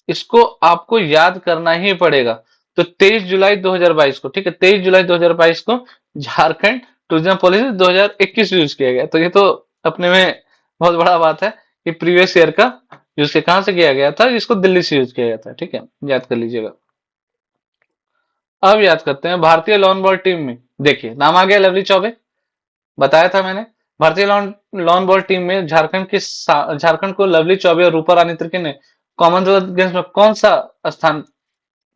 इसको आपको याद करना ही पड़ेगा। तो 23 जुलाई 2022 को, ठीक है, 23 जुलाई 2022 को झारखंड टूरिज्म पॉलिसी 2021 यूज किया गया। तो ये तो अपने में बहुत बड़ा बात है कि प्रीवियस ईयर का यूज के कहां से किया गया था, इसको दिल्ली से यूज किया गया था, ठीक है, याद कर लीजिएगा। अब याद करते हैं भारतीय लॉन बॉल टीम में। देखिए, नाम आ गया लवली चौबे, बताया था मैंने। भारतीय लॉन लॉन बॉल टीम में झारखंड को लवली चौबे और रूपा रानी तिर्की ने कॉमनवेल्थ गेम्स में कौन सा स्थान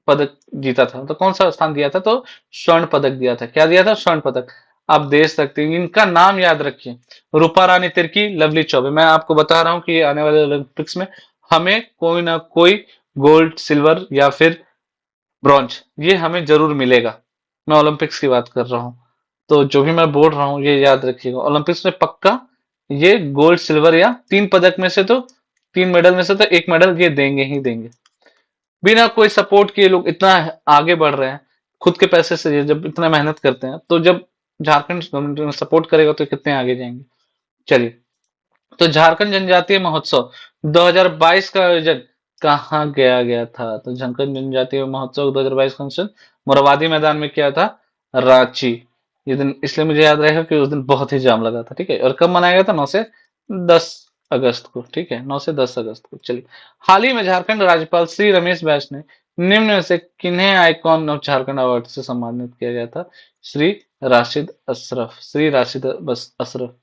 पदक जीता था, तो कौन सा स्थान दिया था, तो स्वर्ण पदक दिया था। क्या दिया था? स्वर्ण पदक। आप दे सकते हैं, इनका नाम याद रखिए, रूपा रानी तिर्की, लवली चौबे। मैं आपको बता रहा हूं कि आने वाले ओलंपिक्स में हमें कोई ना कोई गोल्ड, सिल्वर या फिर ब्रॉन्ज, ये हमें जरूर मिलेगा। मैं ओलंपिक्स की बात कर रहा हूँ, तो जो भी मैं बोल रहा हूँ ये याद रखिएगा। ओलंपिक्स में पक्का ये गोल्ड, सिल्वर या तीन पदक में से तो, तीन मेडल में से तो एक मेडल ये देंगे ही देंगे। बिना कोई सपोर्ट के ये लोग इतना आगे बढ़ रहे हैं, खुद के पैसे से। ये जब इतना मेहनत करते हैं, तो जब झारखंड गवर्नमेंट में सपोर्ट करेगा तो कितने आगे जाएंगे। चलिए, तो झारखंड जनजातीय महोत्सव 2022 का आयोजन कहाँ गया गया था? तो झारखंड जनजातीय महोत्सव 2022 का आयोजन मोरहाबादी मैदान में किया था, रांची। ये दिन इसलिए मुझे याद रहेगा कि उस दिन बहुत ही जाम लगा था, ठीक है। और कब मनाया गया था? 9 से 10 अगस्त को, ठीक है, 9 से 10 अगस्त को। चलिए, हाल ही में झारखंड राज्यपाल श्री रमेश बैस ने निम्न में से किन्हें आइकॉन ऑफ झारखंड अवार्ड से सम्मानित किया गया था? श्री राशिद अशरफ, श्री राशिद बस अशरफ।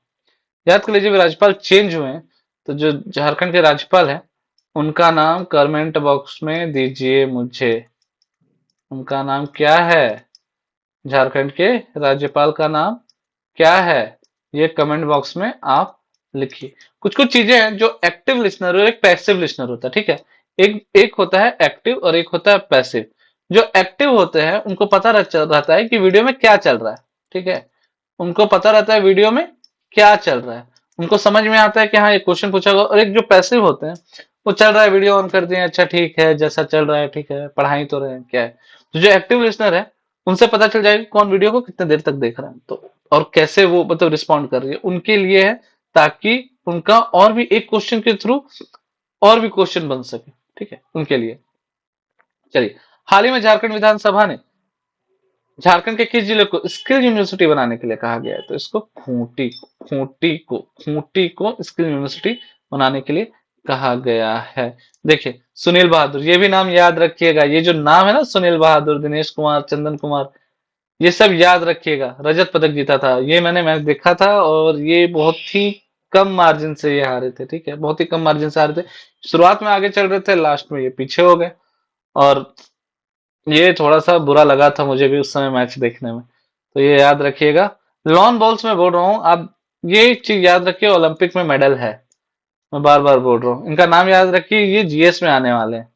याद कर लीजिए, राज्यपाल चेंज हुए हैं, तो जो झारखंड के राज्यपाल हैं उनका नाम कमेंट बॉक्स में दीजिए मुझे। उनका नाम क्या है? झारखंड के राज्यपाल का नाम क्या है? ये कमेंट बॉक्स में आप लिखिए। कुछ कुछ चीजें हैं जो एक्टिव लिसनर और एक पैसिव लिसनर होता है, ठीक है। एक एक होता है एक्टिव और एक होता है पैसिव। जो एक्टिव होते हैं उनको पता रहता है कि वीडियो में क्या चल रहा है, ठीक है। उनको पता रहता है वीडियो में क्या चल रहा है, उनको समझ में आता है कि हाँ ये क्वेश्चन पूछा होगा। और एक जो पैसिव होते हैं, वो चल रहा है, वीडियो ऑन कर दिए, अच्छा ठीक है, जैसा चल रहा है ठीक है, पढ़ाई तो रहे हैं, क्या है। तो जो एक्टिव लिसनर है, उनसे पता चल जाएगा कौन वीडियो को कितने देर तक देख रहा है, तो और कैसे वो मतलब रिस्पॉन्ड कर रही है, उनके लिए है, ताकि उनका और भी एक क्वेश्चन के थ्रू और भी क्वेश्चन बन सके, ठीक है, उनके लिए। चलिए, हाल ही में झारखंड विधानसभा ने झारखंड के किस जिले को स्किल यूनिवर्सिटी बनाने के लिए कहा गया है? तो इसको खूंटी को स्किल यूनिवर्सिटी बनाने के लिए कहा गया है। देखिए, सुनील बहादुर, ये भी नाम याद रखिएगा। ये जो नाम है ना, सुनील बहादुर, दिनेश कुमार, चंदन कुमार, ये सब याद रखिएगा। रजत पदक जीता था, ये मैंने मैच देखा था, और ये बहुत ही कम मार्जिन से ये हारे थे, ठीक है, बहुत ही कम मार्जिन से हारे थे। शुरुआत में आगे चल रहे थे, लास्ट में ये पीछे हो गए, और ये थोड़ा सा बुरा लगा था मुझे भी उस समय मैच देखने में। तो ये याद रखिएगा। लॉन बॉल्स में बोल रहा हूँ, आप ये चीज याद रखिए, ओलंपिक में मेडल है। मैं बार बार बोल रहा हूँ, इनका नाम याद रखिए, ये जीएस में आने वाले हैं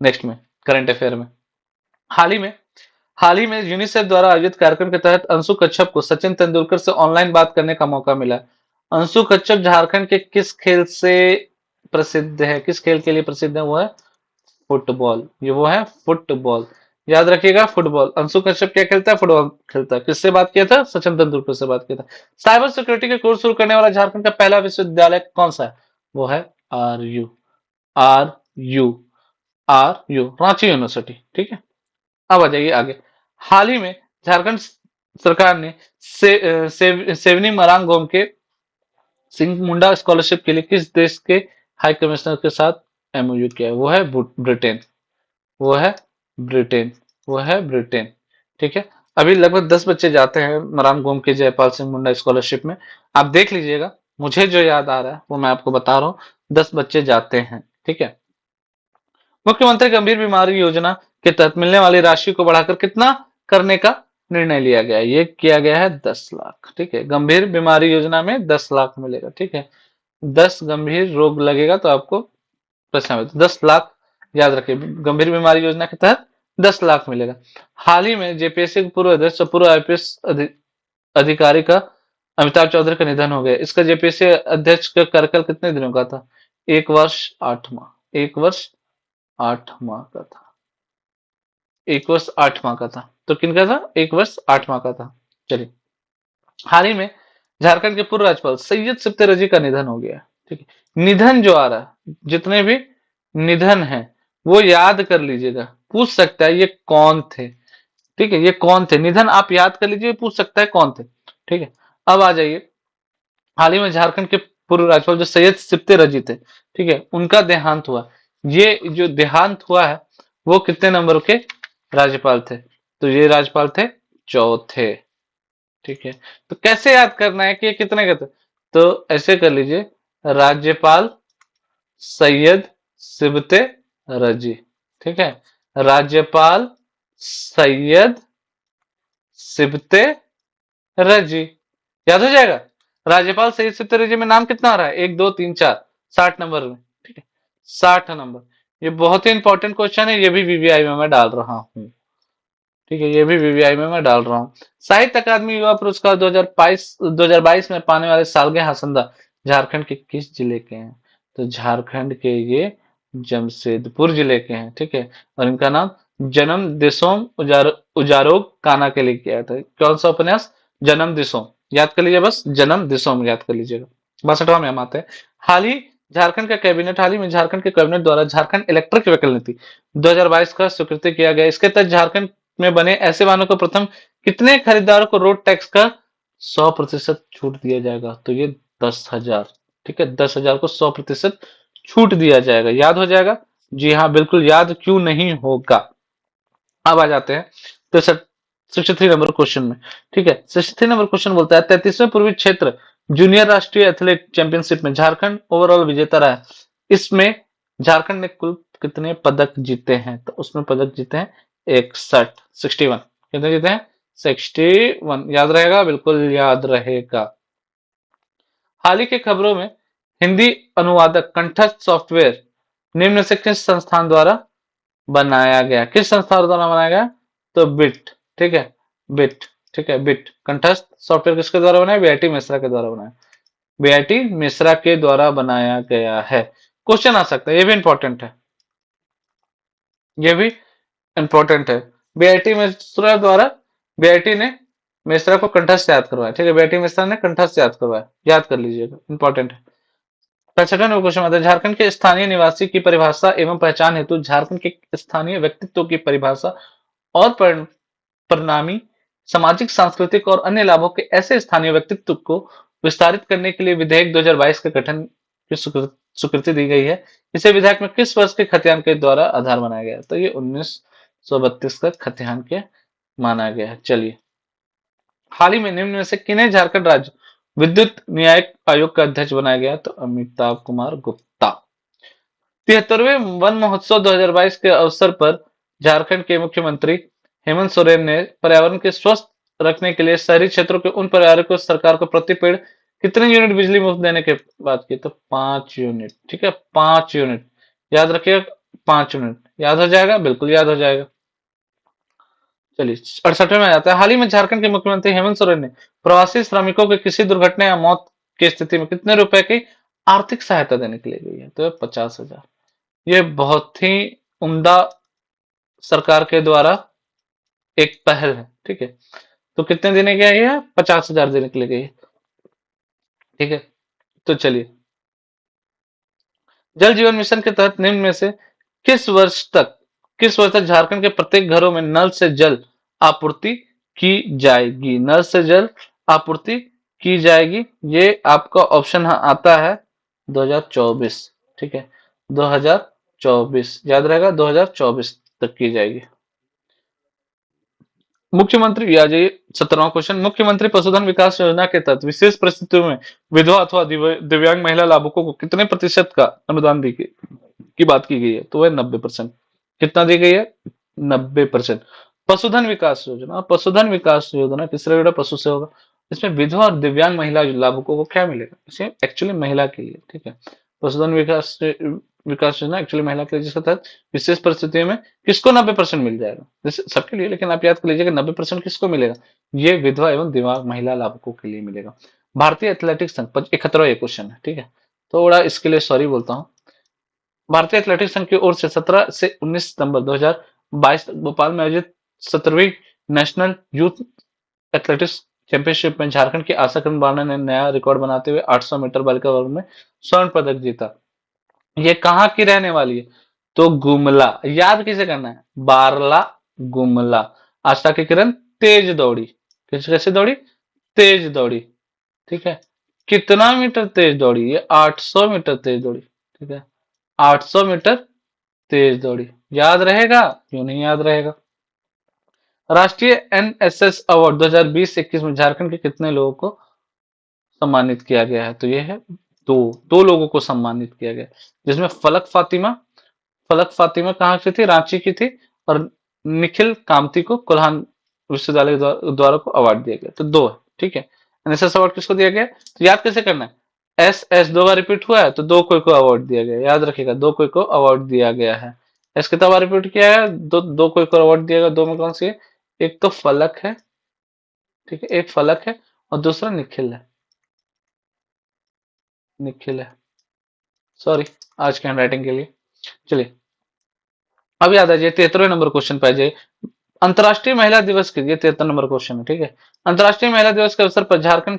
नेक्स्ट में, करंट अफेयर में। हाल ही में हाल ही में यूनिसेफ द्वारा आयोजित कार्यक्रम के तहत अंशु कच्छप को सचिन तेंदुलकर से ऑनलाइन बात करने का मौका मिला। अंशु कच्छप झारखंड के किस खेल से प्रसिद्ध है, किस खेल के लिए प्रसिद्ध है? वो है फुटबॉल। ये वो है फुटबॉल, याद रखिएगा, फुटबॉल। अंशु कश्यप क्या खेलता है? फुटबॉल खेलता है। किससे बात किया था? सचिन तेंदुलकर से बात किया था। साइबर सिक्योरिटी के कोर्स शुरू करने वाला झारखंड का पहला विश्वविद्यालय कौन सा है? वो है आर यू रांची यूनिवर्सिटी, ठीक है। अब आ जाइए आगे। हाल ही में झारखंड सरकार ने सेवनी मरांगोम के सिंह मुंडा स्कॉलरशिप के लिए किस देश के हाई कमिश्नर के साथ एमओयू किया है? वो है ब्रिटेन। वो है ब्रिटेन। वो है ब्रिटेन, ठीक है। अभी लगभग 10 बच्चे जाते हैं मराम गोम के जयपाल सिंह मुंडा स्कॉलरशिप में। आप देख लीजिएगा, मुझे जो याद आ रहा है वो मैं आपको बता रहा हूँ। 10 बच्चे जाते हैं, ठीक है। मुख्यमंत्री गंभीर बीमारी योजना के तहत मिलने वाली राशि को बढ़ाकर कितना करने का निर्णय लिया गया है? ये किया गया है 10 लाख, ठीक है। गंभीर बीमारी योजना में 10 लाख मिलेगा, ठीक है। 10 गंभीर रोग लगेगा तो आपको पैसा मिलेगा, 10 लाख। याद रखिए, गंभीर बीमारी योजना के तहत 10 लाख मिलेगा। हाल ही में जेपीएससी के पूर्व अध्यक्ष और पूर्व आईपीएस अधिकारी का अमिताभ चौधरी का निधन हो गया। इसका जेपीएससी अध्यक्ष का कार्यकाल कितने दिनों का था? 1 वर्ष 8 माह। 1 वर्ष 8 माह का था। 1 वर्ष 8 माह का था। तो किनका था? 1 वर्ष 8 माह का था। चलिए, हाल ही में झारखंड के पूर्व राज्यपाल सैयद सिप्ते रजी का निधन हो गया, ठीक है। निधन जो आ रहा है, जितने भी निधन है, वो याद कर लीजिएगा। पूछ सकता है ये कौन थे, ठीक है, ये कौन थे, निधन आप याद कर लीजिए, पूछ सकता है कौन थे, ठीक है। अब आ जाइए, हाल ही में झारखंड के पूर्व राज्यपाल जो सैयद सिप्ते रजी थे, ठीक है, उनका देहांत हुआ। ये जो देहांत हुआ है, वो कितने नंबर के राज्यपाल थे? तो ये राज्यपाल थे चौथे, ठीक है। तो कैसे याद करना है कि ये कितने के थे? तो ऐसे कर लीजिए, राज्यपाल सैयद सिबते रजी। ठीक है, राज्यपाल सैयद सिबते रजी, याद हो जाएगा। राज्यपाल सैयद सिबते रजी में नाम कितना आ रहा है, 1 2 3 4, 60 नंबर में। ठीक है, 60 नंबर। ये बहुत ही इंपॉर्टेंट क्वेश्चन है, ये भी वीवीआई में मैं डाल रहा हूँ। ठीक है, ये भी वीवीआई में मैं डाल रहा हूँ। साहित्य अकादमी युवा पुरस्कार 2022 में पाने वाले सालगे हासंदा झारखंड के किस जिले के हैं? तो झारखंड के ये जमशेदपुर जिले के हैं। ठीक है, और इनका नाम जन्म दिसोम उजारोग काना के लिए किया था। कौन सा उपन्यास? जन्म दिसोम, याद कर लीजिए, बस जन्म दिसोम याद कर लीजिएगा। 62वां में हम आते हैं। हाल ही में झारखंड के कैबिनेट द्वारा झारखंड इलेक्ट्रिक व्हीकल नीति 2022 का स्वीकृति किया गया। इसके तहत झारखंड में बने ऐसे वाहनों को प्रथम कितने खरीदारों को रोड टैक्स का 100% छूट दिया जाएगा? तो ये 10,000। ठीक है, 10,000 को 100% छूट दिया जाएगा। याद हो जाएगा? जी हाँ, बिल्कुल याद क्यों नहीं होगा। अब आ जाते हैं तो 63 नंबर क्वेश्चन में। ठीक है, 63 नंबर क्वेश्चन बोलता है 33वें पूर्वी क्षेत्र जूनियर राष्ट्रीय एथलेट चैंपियनशिप में झारखंड ओवरऑल विजेता रहा है। इसमें झारखंड ने कुल कितने पदक जीते हैं? तो उसमें पदक जीते हैं 61, 61। कितने जीते हैं? 61। याद रहेगा, बिल्कुल याद रहेगा। हाल ही की खबरों में हिंदी अनुवादक कंठस्थ सॉफ्टवेयर निम्न से किस संस्थान द्वारा बनाया गया? किस संस्थान द्वारा बनाया गया? तो बिट। ठीक है, बिट। ठीक है, बिट कंठस्थ सॉफ्टवेयर किसके द्वारा बनाया? बीआईटी मिश्रा के द्वारा बनाया। बीआईटी मिश्रा के द्वारा बनाया गया है। क्वेश्चन आ सकता है, ये भी इंपॉर्टेंट है, ये भी इंपॉर्टेंट है। बीआईटी मिश्रा द्वारा, बीआईटी ने मिश्रा को कंठस्थ याद करवाया। ठीक है, बीआईटी मिश्रा ने कंठस्थ याद करवाया, याद कर लीजिएगा, इंपॉर्टेंट है। 65वां क्वेश्चन आता है झारखंड के स्थानीय निवासी की परिभाषा एवं पहचान हेतु झारखंड के स्थानीय व्यक्तित्व की परिभाषा और परिणामी सामाजिक, सांस्कृतिक और अन्य लाभों के ऐसे स्थानीय व्यक्तित्व को विस्तारित करने के लिए विधेयक 2022 के गठन की स्वीकृति दी गई है। इसे विधेयक में किस वर्ष के खतियान के द्वारा आधार बनाया गया? तो ये 1932 का खतियान के माना गया है। चलिए, हाल ही में निम्न में से किन्हें झारखंड राज्य विद्युत न्यायिक आयोग का अध्यक्ष बनाया गया? तो अमिताभ कुमार गुप्ता। 73वें वन महोत्सव 2022 के अवसर पर झारखंड के मुख्यमंत्री हेमंत सोरेन ने पर्यावरण के स्वस्थ रखने के लिए शहरी क्षेत्रों के उन परिवारों को सरकार को प्रति पेड़ कितने यूनिट बिजली मुफ्त देने की बात की? तो 5 यूनिट। ठीक है, 5 यूनिट, याद रखिएगा, 5 यूनिट। याद हो जाएगा, बिल्कुल याद हो जाएगा। चलिए, 68वें में आ जाता है। हाल ही में झारखंड के मुख्यमंत्री हेमंत सोरेन ने प्रवासी श्रमिकों के किसी दुर्घटना या मौत की स्थिति में कितने रुपए की आर्थिक सहायता देने के लिए गई है? तो 50,000। ये बहुत ही उम्दा सरकार के द्वारा एक पहल है। ठीक है, तो कितने देने के लिए है? 50,000 देने के लिए गई है। ठीक है, तो चलिए, जल जीवन मिशन के तहत निम्न में से किस वर्ष तक किस वर्ष तक झारखंड के प्रत्येक घरों में नल से जल आपूर्ति की जाएगी? नल से जल आपूर्ति की जाएगी, ये आपका ऑप्शन आता है 2024। ठीक है, 2024 याद रहेगा, 2024 तक की जाएगी। मुख्यमंत्री, या जाइए 17वां क्वेश्चन, मुख्यमंत्री पशुधन विकास योजना के तहत विशेष परिस्थितियों में विधवा अथवा दिव्यांग महिला लाभुकों को कितने प्रतिशत का अनुदान दी गई की बात की गई है? तो वह 90%। कितना दी गई है? 90%। पशुधन विकास योजना, पशुधन विकास योजना किस रिलेटेड? पशु से होगा। इसमें विधवा और दिव्यांग महिला लाभुकों को क्या मिलेगा? इसे एक्चुअली महिला के लिए। ठीक है, पशुधन विकास योजना एक्चुअली महिला के लिए, जिसके तहत विशेष परिस्थितियों में किसको 90% मिल जाएगा? जैसे सबके लिए, लेकिन आप याद कर लीजिएगा 90% किसको मिलेगा? ये विधवा एवं दिव्यांग महिला लाभुकों के लिए मिलेगा। भारतीय एथलेटिक्स संघ, 71वां क्वेश्चन है। ठीक है, थोड़ा इसके लिए सॉरी बोलता हूँ। भारतीय एथलेटिक्स संघ की ओर से 17 से 19 सितंबर 2022 तक भोपाल में आयोजित 17वीं नेशनल यूथ एथलेटिक्स चैंपियनशिप में झारखंड की आशा किरण बारना ने नया रिकॉर्ड बनाते हुए 800 मीटर बालिका वर्ग में स्वर्ण पदक जीता। ये कहाँ की रहने वाली है? तो गुमला। याद किसे करना है? बारला गुमला। आशा की किरण तेज दौड़ी, कैसे दौड़ी? तेज दौड़ी। ठीक है, कितना मीटर तेज दौड़ी? ये 800 मीटर तेज दौड़ी। ठीक है, 800 मीटर तेज दौड़ी। याद रहेगा, क्यों नहीं याद रहेगा? राष्ट्रीय एनएसएस अवार्ड 2020-21 में झारखंड के कितने लोगों को सम्मानित किया गया है? तो ये है दो, दो लोगों को सम्मानित किया गया, जिसमें फलक फातिमा कहाँ की थी? रांची की थी। और निखिल कामती को कोल्हान विश्वविद्यालय द्वारा को अवार्ड दिया गया। तो दो है, ठीक है। एनएसएस अवार्ड किसको दिया गया? तो याद कैसे करना है? एस एस दो बार रिपीट हुआ है तो दो कोई को अवार्ड दिया गया, याद रखिएगा, दो कोई को अवार्ड दिया गया है। एस कितना बार रिपीट किया है? दो, दो कोई को अवार्ड दिया गया। दो में कौन सी है? एक तो फलक है, ठीक है, एक फलक है और दूसरा निखिल है, निखिल है। सॉरी आज के हैंडराइटिंग के लिए। चलिए अब याद आ जाए 73वें नंबर क्वेश्चन पे आ जाइए। अंतर्राष्ट्रीय महिला दिवस के लिए 73 नंबर क्वेश्चन है, ठीक है। अंतर्राष्ट्रीय महिला दिवस के अवसर पर झारखंड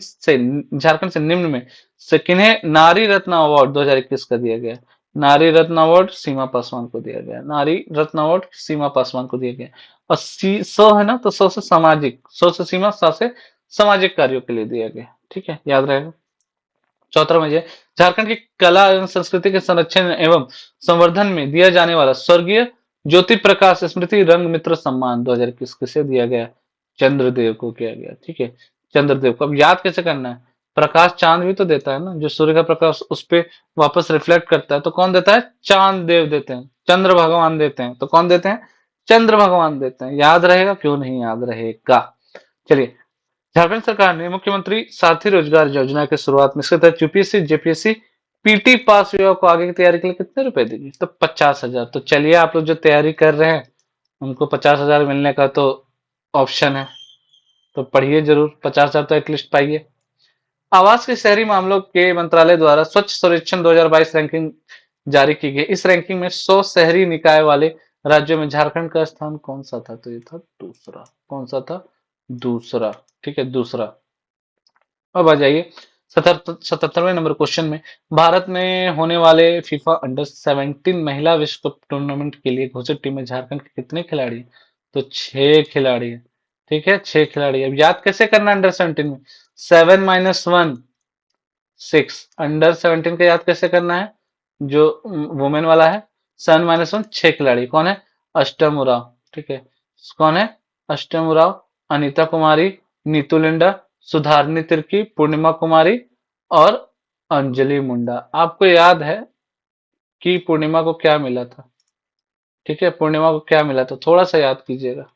से निम्न में से किन्हें नारी रत्न अवार्ड 2021 का दिया गया? नारी रत्न अवार्ड सीमा पासवान को दिया गया, नारी रत्न अवार्ड सीमा पासवान को दिया गया। और सौ है ना, तो सौ से सामाजिक, सौ से सीमा, सा से सामाजिक कार्यों के लिए दिया गया, ठीक है, याद रहेगा। चौथा में झारखंड की कला एवं संस्कृति के संरक्षण एवं संवर्धन में दिया जाने वाला स्वर्गीय ज्योति प्रकाश स्मृति रंग मित्र सम्मान 2021 किसे दिया गया? चंद्रदेव को किया गया, ठीक है, चंद्रदेव को। अब याद कैसे करना है? प्रकाश चांद भी तो देता है ना, जो सूर्य का प्रकाश उस पे वापस रिफ्लेक्ट करता है, तो कौन देता है? चांद देव देते हैं, चंद्र भगवान देते हैं। तो कौन देते हैं? चंद्र भगवान देते हैं। याद रहेगा? क्यों नहीं याद रहेगा? चलिए, झारखंड सरकार ने मुख्यमंत्री साथी रोजगार योजना की शुरुआत में इसके तहत यूपीएससी जेपीएससी पीटी पास युवाओं को आगे की तैयारी के लिए कितने रुपए देगी? तो 50,000। तो चलिए आप लोग जो तैयारी कर रहे हैं उनको 50,000 मिलने का तो ऑप्शन है, तो पढ़िए जरूर, 50,000 तो एटलीस्ट पाइए। आवास के शहरी मामलों के मंत्रालय द्वारा स्वच्छ सर्वेक्षण 2022 रैंकिंग जारी की गई। इस रैंकिंग में 100 शहरी निकाय वाले राज्यों में झारखंड का स्थान कौन सा था? तो ये था दूसरा। कौन सा था? दूसरा, ठीक है, दूसरा। अब आ जाइए 77वें नंबर क्वेश्चन में। भारत में होने वाले फीफा अंडर 17 महिला विश्व कप टूर्नामेंट के लिए घोषित टीम में झारखंड के कितने खिलाड़ी हैं? तो 6 खिलाड़ी हैं, ठीक है, 6 खिलाड़ी। अब याद कैसे करना अंडर 17 में? 7 - 1 6। अंडर 17 का याद कैसे करना है? जो वुमेन वाला है, 7 - 1 6 खिलाड़ी। कौन है? अष्टम उराव, ठीक है। कौन है? अष्टम उराव, अनीता कुमारी, नीतू लिंडा, सुधारनी तिर्की, पूर्णिमा कुमारी और अंजलि मुंडा। आपको याद है कि पूर्णिमा को क्या मिला था? ठीक है, पूर्णिमा को क्या मिला था? थोड़ा सा याद कीजिएगा।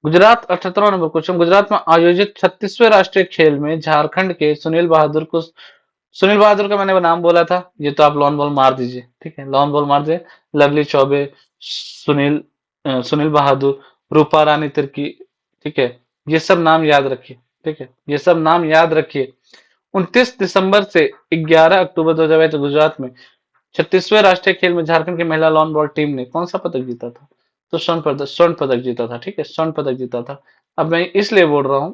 गुजरात 78वां नंबर क्वेश्चन। गुजरात में आयोजित 36वें राष्ट्रीय खेल में झारखंड के सुनील बहादुर का मैंने नाम बोला था, ये तो आप लॉन बॉल मार दीजिए, ठीक है, लॉन बॉल मार दीजिए। लवली चौबे, सुनील बहादुर, रूपा रानी तिर्की, ठीक है, ये सब नाम याद रखिए, ठीक है, ये सब नाम याद रखिए। 29 दिसंबर से 11 अक्टूबर 2022 गुजरात में 36वें राष्ट्रीय खेल में झारखंड की महिला लॉन बॉल टीम ने कौन सा पदक जीता था? तो स्वर्ण पदक जीता था, ठीक है, स्वर्ण पदक जीता था। अब मैं इसलिए बोल रहा हूं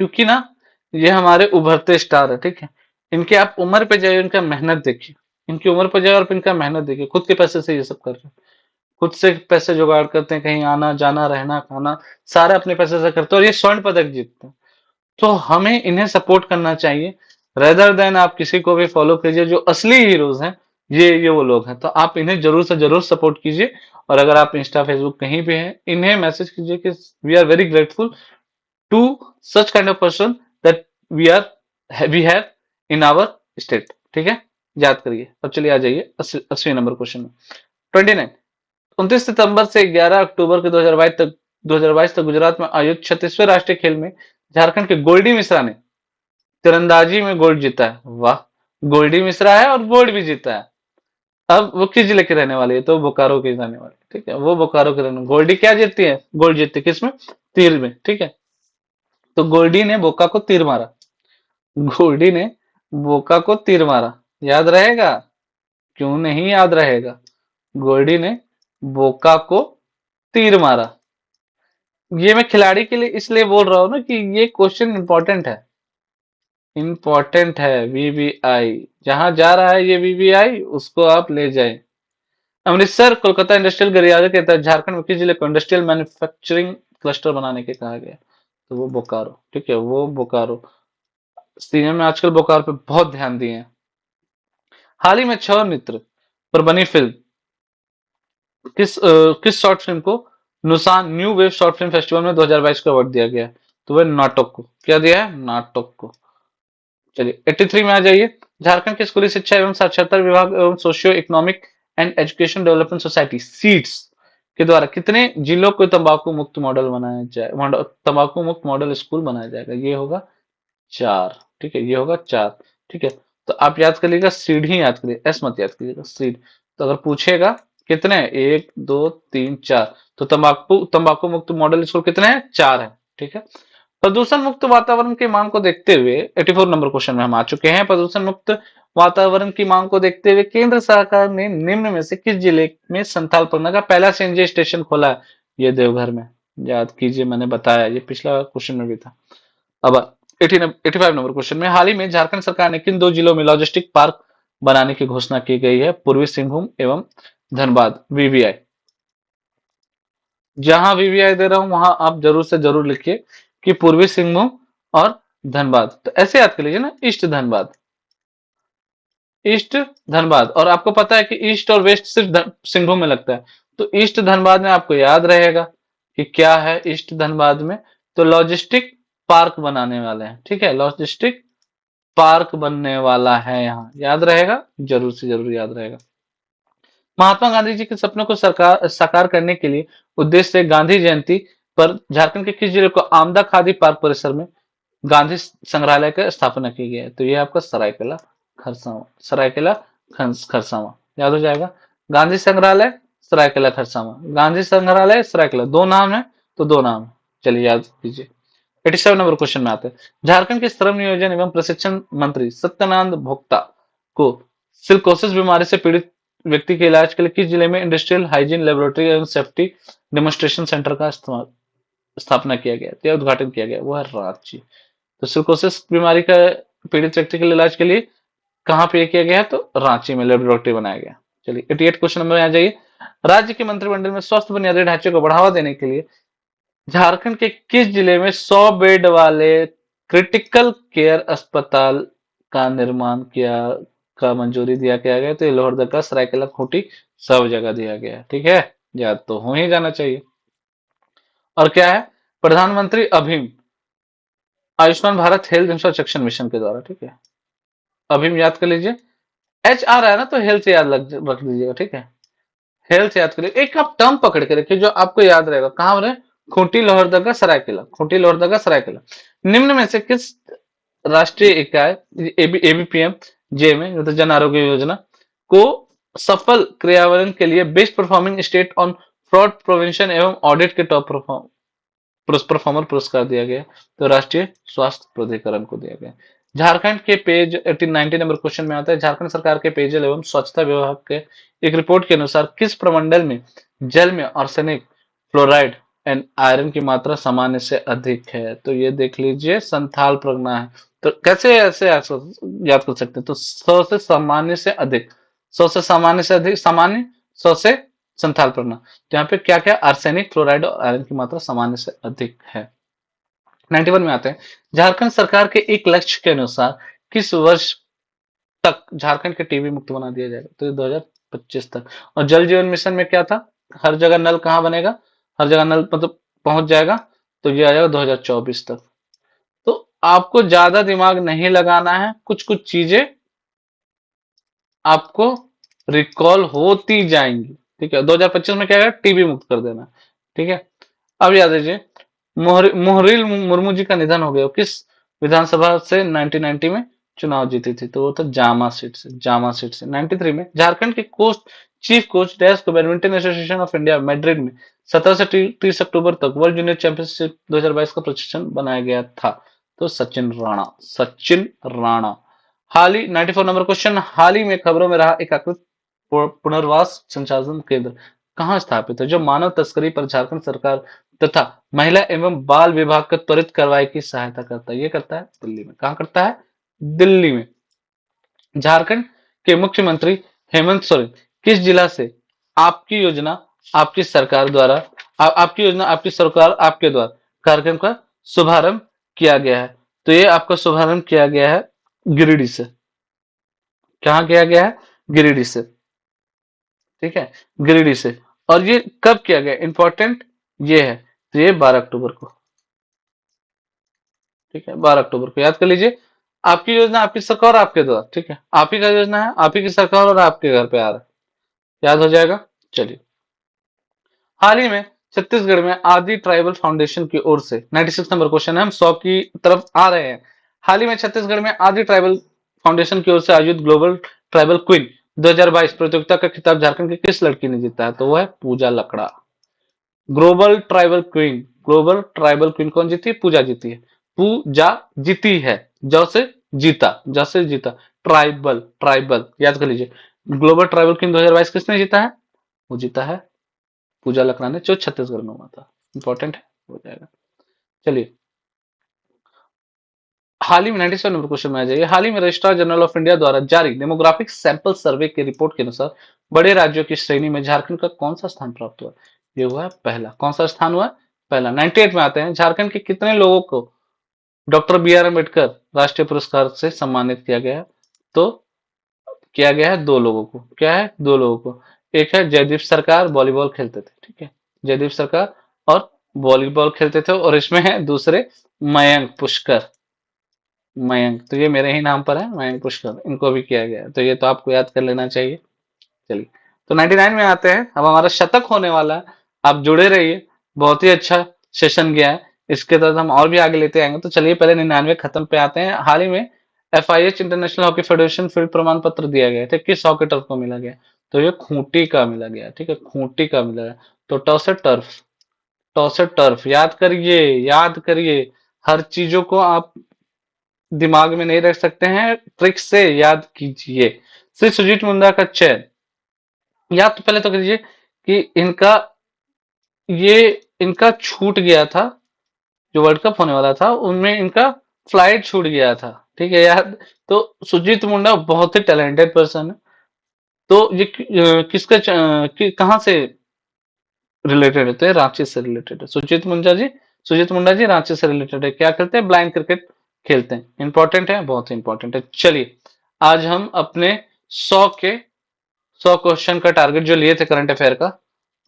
क्योंकि ना ये हमारे उभरते स्टार है, ठीक है। इनके आप उम्र पे जाइए, इनका मेहनत देखिए, इनकी उम्र पे जाए और इनका मेहनत देखिए, खुद के पैसे से ये सब कर रहे हैं, खुद से पैसे जुगाड़ करते हैं, कहीं आना जाना रहना खाना सारा अपने पैसे से करते हैं और ये स्वर्ण पदक जीतते हैं। तो हमें इन्हें सपोर्ट करना चाहिए, रेदर देन आप किसी को भी फॉलो कीजिए। जो असली हीरोज हैं ये वो लोग हैं, तो आप इन्हें जरूर से जरूर सपोर्ट कीजिए। और अगर आप इंस्टा फेसबुक कहीं भी हैं, इन्हें मैसेज कीजिए कि we are very grateful to such kind of person that we have in our state, ठीक है, याद करिए। अब चलिए आ जाइए 80वें नंबर क्वेश्चन में। 29 29 सितंबर से 11 अक्टूबर के 2022 तक गुजरात में आयोजित 36वें राष्ट्रीय खेल में झारखंड के गोल्डी मिश्रा ने तीरंदाजी में गोल्ड जीता है। वाह, गोल्डी मिश्रा है और गोल्ड भी जीता है। अब वो किस जिले के रहने वाले है? तो बोकारो के रहने वाले, ठीक है, वो बोकारो के रहने। गोल्डी क्या जीतती है? गोल्ड जीतती है किसमें? तीर में, ठीक है। तो गोल्डी ने बोका को तीर मारा, गोल्डी ने बोका को तीर मारा, याद रहेगा? क्यों नहीं याद रहेगा? गोल्डी ने बोका को तीर मारा। ये मैं खिलाड़ी के लिए इसलिए बोल रहा हूं ना कि ये क्वेश्चन इंपॉर्टेंट है, इंपॉर्टेंट है। वीवीआई जहां जा रहा है, ये वीवीआई उसको आप ले जाए। अमृतसर कोलकाता इंडस्ट्रियल गलियारे के तहत झारखंड में किस जिले को इंडस्ट्रियल मैन्युफैक्चरिंग क्लस्टर बनाने के कहा गया? तो वो बोकारो, ठीक है, वो बोकारो। सीएम ने आजकल बोकारो पे बहुत ध्यान दिए हैं। हाल ही में छह मित्र पर बनी फिल्म किस शॉर्ट फिल्म को नुसान New Wave Short Film Festival में 2022 का अवार्ड दिया गया? तो वह नाटक को क्या दिया है, नाटक को। चलिए 83 में आ जाइए। झारखंड के स्कूली शिक्षा एवं साक्षरता विभाग एवं socio economic and education development society seeds के द्वारा कितने जिलों को तंबाकू मुक्त मॉडल बनाया जाए, तंबाकू मुक्त मॉडल स्कूल बनाया जाएगा, ये होगा 4। ठीक है, ये होगा 4। ठीक है, तो आप याद कर लीजिएगा, सीड ही याद करिए, एस मत याद करिएगा, सीड। तो अगर पूछेगा कितने, 1 2 3 4, तो तंबाकू तंबाकू मुक्त मॉडल स्कूल कितने हैं, 4 है। ठीक है, प्रदूषण मुक्त वातावरण की मांग को देखते हुए 84 नंबर क्वेश्चन में हम आ चुके हैं। प्रदूषण मुक्त वातावरण की मांग को देखते हुए केंद्र सरकार ने निम्न में से किस जिले में संथाल परगना का पहला सीएनजी स्टेशन खोला है? ये देवघर में। याद कीजिए, मैंने बताया, ये पिछला क्वेश्चन में भी था। अब 85 नंबर क्वेश्चन में, हाल ही में झारखंड सरकार ने किन 2 जिलों में लॉजिस्टिक पार्क बनाने की घोषणा की गई है? पूर्वी सिंहभूम एवं धनबाद, वीवीआई। जहां वीवीआई दे रहा हूं वहां आप जरूर से जरूर लिखिए कि पूर्वी सिंहभूम और धनबाद। तो ऐसे याद कर लीजिए ना, ईस्ट धनबाद, ईस्ट धनबाद। और आपको पता है कि ईस्ट और वेस्ट सिर्फ सिंहभूम में लगता है, तो ईस्ट धनबाद में आपको याद रहेगा कि क्या है ईस्ट धनबाद में, तो लॉजिस्टिक पार्क बनाने वाले हैं। ठीक है, लॉजिस्टिक पार्क बनने वाला है, यहाँ याद रहेगा, जरूर से जरूर याद रहेगा। महात्मा गांधी जी के सपनों को सरकार साकार करने के लिए उद्देश्य से गांधी जयंती पर झारखंड के किस जिले को आमदा खादी पार्क परिसर में गांधी संग्रहालय का स्थापना की गई है? तो ये आपका सरायकेला खरसावां, सरायकेला खरसावां याद हो जाएगा। गांधी संग्रहालय, सरायकेला खरसावां, गांधी संग्रहालय सरायकेला, दो नाम है तो दो नाम है। चलिए याद कीजिए। 87 नंबर क्वेश्चन में आते हैं। झारखंड के श्रम नियोजन एवं प्रशिक्षण मंत्री सत्यानंद भोक्ता को सिलिकोसिस बीमारी से पीड़ित व्यक्ति के इलाज के लिए किस जिले में इंडस्ट्रियल हाइजीन लेबोरेटरी एवं सेफ्टी डेमोन्स्ट्रेशन सेंटर का स्थापना किया गया या उद्घाटन किया गया? वो है रांची। तो सिलिकोसिस बीमारी का पीड़ित व्यक्ति के इलाज के लिए कहाँ पे किया गया है? तो रांची में लेबोरेटरी बनाया गया। चलिए 88 क्वेश्चन नंबर में आ जाइए। राज्य के मंत्रिमंडल में स्वस्थ बुनियादी ढांचे को बढ़ावा देने के लिए झारखंड के किस जिले में 100 बेड वाले क्रिटिकल केयर अस्पताल का निर्माण किया का मंजूरी दिया गया? तो ये लोहरदगा, सरायकेला, खूंटी, सब जगह दिया गया है। ठीक है, याद तो हो ही जाना चाहिए। और क्या है? प्रधानमंत्री अभिम Ayushman Bharat Health Infrastructure Mission के द्वारा। ठीक है, अभिम याद कर लीजिए। एच आ रहा है ना, तो हेल्थ याद रख लीजिएगा। ठीक है, हेल्थ याद करिए। एक आप टर्म पकड़ के रखिए जो आपको याद रहेगा। कहां बने? खूंटी, लोहरदगा, सरायकेला, खूंटी, लोहरदगा, सरायकेला। निम्न में से किस राष्ट्रीय इकाई एबीपीएम जे में, मतलब जन आरोग्य योजना को सफल क्रियान्वयन के लिए best performing state on fraud prevention एवं ऑडिट के टॉप परफॉर्मर पुरस्कार दिया गया? तो राष्ट्रीय स्वास्थ्य प्राधिकरण को दिया गया। झारखंड के पेज 90 नंबर क्वेश्चन में आता है। झारखंड सरकार के पेयजल एवं स्वच्छता विभाग के एक रिपोर्ट के अनुसार किस प्रमंडल में जल में आर्सेनिक, फ्लोराइड एंड आयरन की मात्रा सामान्य से अधिक है? तो ये देख लीजिए, संथाल प्रगना है। तो कैसे ऐसे याद कर सकते हैं? तो 100 से सामान्य से अधिक, 100 से सामान्य से अधिक, सामान्य 100 से संथाल प्रगना। तो यहाँ पे क्या क्या, आर्सेनिक, फ्लोराइड और आयरन की मात्रा सामान्य से अधिक है। 91 में आते हैं। झारखंड सरकार के एक लक्ष्य के अनुसार किस वर्ष तक झारखंड के टीबी मुक्त बना दिया जाएगा? तो 2025 तक। और जल जीवन मिशन में क्या था? हर जगह नल कहाँ बनेगा, हर जगह नल मतलब पहुंच जाएगा, तो ये आ जाएगा 2024 तक। तो आपको ज्यादा दिमाग नहीं लगाना है, कुछ कुछ चीजें आपको रिकॉल होती जाएंगी। ठीक है, 2025 में क्या है? टीबी मुक्त कर देना। ठीक है, अब याद दीजिए, मोहरिल मुर्मू जी का निधन हो गया। किस विधानसभा से 1990 में चुनाव जीती थी? तो वो था जामा सीट से, जामा सीट से। 93 में झारखंड के कोच चीफ कोच डैश को badminton association of India Madrid में 17 से 30 अक्टूबर तक वर्ल्ड जूनियर चैंपियनशिप 2022 का प्रशिक्षण बनाया गया था? तो सचिन राणा, सचिन राणा। हाल ही 94 नंबर क्वेश्चन, हाल ही में खबरों में रहा एकीकृत पुनर्वास संसाधन केंद्र कहाँ स्थापित है जो मानव तस्करी पर झारखंड सरकार तथा महिला एवं बाल विभाग का त्वरित कार्रवाई की सहायता करता है? ये करता है दिल्ली में। कहाँ करता है? दिल्ली में। झारखंड के मुख्यमंत्री हेमंत सोरेन किस जिला से आपकी योजना आपकी सरकार द्वारा आपकी योजना आपकी सरकार आपके द्वारा कार्यक्रम का शुभारंभ किया गया है? तो ये आपका शुभारंभ किया गया है गिरिडीह से। कहाँ किया गया है? गिरिडीह से। ठीक है, गिरिडीह से। और ये कब किया गया? इंपॉर्टेंट ये है, तो ये 12 अक्टूबर को। ठीक है, 12 अक्टूबर को याद कर लीजिए। आपकी योजना, आपकी सरकार, आपके द्वार, ठीक है, आप ही का योजना है, आप ही की सरकार, और आपके घर पे आ रहा है, याद हो जाएगा। चलिए, हाल ही में छत्तीसगढ़ में आदि ट्राइबल फाउंडेशन की ओर से 96 नंबर क्वेश्चन है, हम 100 की तरफ आ रहे हैं। हाल ही में छत्तीसगढ़ में आदि ट्राइबल फाउंडेशन की ओर से आयोजित ग्लोबल ट्राइबल क्वीन 2022 प्रतियोगिता का खिताब झारखंड की किस लड़की ने जीता है? तो वो है Pooja Lakra. Global tribal queen, global tribal queen कौन जीती है? पूजा जीती है। पूजा जीती है, जौ से जीता, जौ से जीता, ट्राइबल, ट्राइबल याद कर लीजिए। ग्लोबल ट्राइबल क्वीन 2022 किसने जीता है? वो जीता है पूजा लखना ने, जो छत्तीसगढ़ में हुआ था। इंपॉर्टेंट है, हो जाएगा। चलिए, हाल ही में 97 नंबर क्वेश्चन में आ जाइए। हाल ही में रजिस्ट्रार जनरल ऑफ इंडिया द्वारा जारी डेमोग्राफिक सैंपल सर्वे की रिपोर्ट के अनुसार बड़े राज्यों की श्रेणी में झारखंड का कौन सा स्थान प्राप्त हुआ? ये हुआ है पहला। कौन सा स्थान हुआ? पहला। 98 में आते हैं, झारखंड के कितने लोगों को डॉक्टर बी आर अम्बेडकर राष्ट्रीय पुरस्कार से सम्मानित किया गया है? तो किया गया है दो लोगों को। क्या है? दो लोगों को। एक है जयदीप सरकार, वॉलीबॉल खेलते थे, ठीक है, जयदीप सरकार और वॉलीबॉल खेलते थे, और इसमें है दूसरे मयंक पुष्कर। मयंक तो ये मेरे ही नाम पर है, मयंक पुष्कर, इनको भी किया गया है, तो ये तो आपको याद कर लेना चाहिए। चलिए, तो 99 में आते हैं, अब हमारा शतक होने वाला है, आप जुड़े रहिए। बहुत ही अच्छा सेशन गया है, इसके तहत हम और भी आगे लेते आएंगे। तो चलिए, पहले 99 खत्म पे आते हैं। हाल ही में FIH international hockey federation field प्रमाण पत्र दिया गया है, किस हॉकी टर्फ को मिला गया? तो ये खूंटी का मिला गया, ठीक है, खूंटी का मिला है। तो टॉस टर्फ, टॉस टर्फ याद करिए, याद करिए। हर चीजों को आप दिमाग में नहीं रख सकते हैं, ट्रिक से याद कीजिए। श्री सुजीत मुंडा का चयन, याद तो पहले तो कीजिए कि ये इनका छूट गया था, जो वर्ल्ड कप होने वाला था उनमें इनका फ्लाइट छूट गया था, ठीक है याद। तो सुजीत मुंडा बहुत ही टैलेंटेड पर्सन है। तो ये कहाँ से रिलेटेड होते हैं? रांची से रिलेटेड है सुजीत मुंडा जी। सुजीत मुंडा जी रांची से रिलेटेड है। क्या करते हैं? ब्लाइंड क्रिकेट खेलते हैं। इंपॉर्टेंट है, बहुत ही इंपॉर्टेंट है। चलिए, आज हम अपने 100 क्वेश्चन का टारगेट जो लिए थे करंट अफेयर का,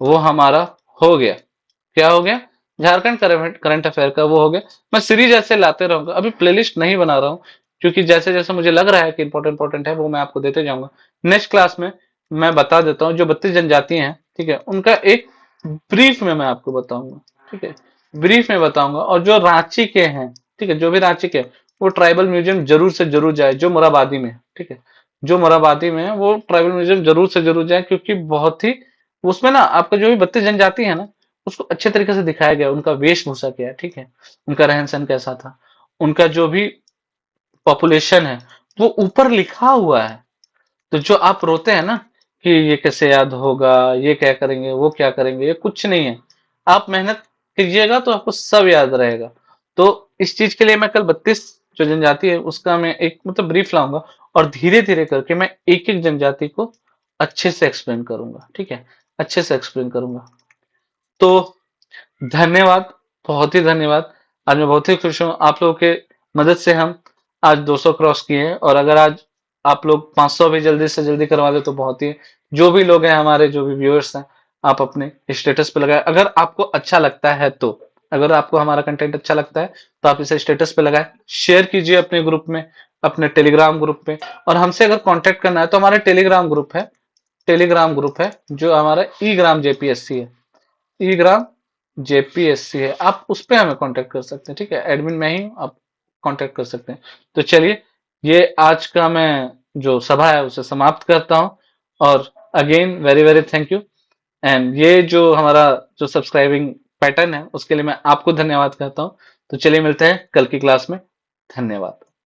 वो हमारा हो गया। क्या हो गया? झारखंड करंट अफेयर का वो हो गया। मैं सीरीज ऐसे लाते रहूंगा, अभी प्लेलिस्ट नहीं बना रहा हूँ, क्योंकि जैसे जैसे मुझे लग रहा है कि इंपॉर्टेंट इंपॉर्टेंट है, वो मैं आपको देते जाऊंगा। नेक्स्ट क्लास में मैं बता देता हूँ, जो 32 जनजाति हैं, ठीक है, उनका एक ब्रीफ में मैं आपको बताऊंगा, ठीक है, ब्रीफ में बताऊंगा। और जो रांची के हैं, ठीक है, जो भी रांची के हैं, वो ट्राइबल म्यूजियम जरूर से जरूर जाए, जो मोराबादी में है, ठीक है, जो मोराबादी में है, वो ट्राइबल म्यूजियम जरूर से जरूर जाए, क्योंकि बहुत ही उसमें ना आपका जो भी 32 जनजाति है ना, उसको अच्छे तरीके से दिखाया गया, उनका वेशभूषा क्या है, ठीक है, उनका रहन सहन कैसा था, उनका जो भी पॉपुलेशन है, वो ऊपर लिखा हुआ है। तो जो आप रोते हैं ना कि ये कैसे याद होगा, ये क्या करेंगे, वो क्या करेंगे, ये कुछ नहीं है। आप मेहनत कीजिएगा तो आपको सब याद रहेगा। तो इस चीज के लिए मैं कल 32 जो जनजाति है उसका मैं एक मतलब ब्रीफ लाऊंगा, और धीरे धीरे करके मैं एक एक जनजाति को अच्छे से एक्सप्लेन करूंगा, ठीक है, अच्छे से एक्सप्लेन करूंगा। तो धन्यवाद, बहुत ही धन्यवाद। आज मैं बहुत ही खुश हूँ, आप लोगों के मदद से हम आज 200 क्रॉस किए हैं, और अगर आज आप लोग 500 भी जल्दी से जल्दी करवा दे तो बहुत ही। जो भी लोग हैं हमारे, जो भी व्यूअर्स हैं, आप अपने स्टेटस पे लगाए, अगर आपको अच्छा लगता है तो, अगर आपको हमारा कंटेंट अच्छा लगता है तो आप इसे स्टेटस पे लगाए, शेयर कीजिए अपने ग्रुप में, अपने टेलीग्राम ग्रुप पे। और हमसे अगर कांटेक्ट करना है तो हमारा टेलीग्राम ग्रुप है, टेलीग्राम ग्रुप है जो हमारा ई ग्राम जेपीएससी है, ई ग्राम जेपीएससी है, आप उस पर हमें कांटेक्ट कर सकते हैं, ठीक है, एडमिन मैं ही हूं, आप कांटेक्ट कर सकते हैं। तो चलिए, ये आज का मैं जो सभा है उसे समाप्त करता हूं, और again very very thank you. And ये जो हमारा जो सब्सक्राइबिंग पैटर्न है उसके लिए मैं आपको धन्यवाद कहता हूं। तो चलिए, मिलते हैं कल की क्लास में। धन्यवाद।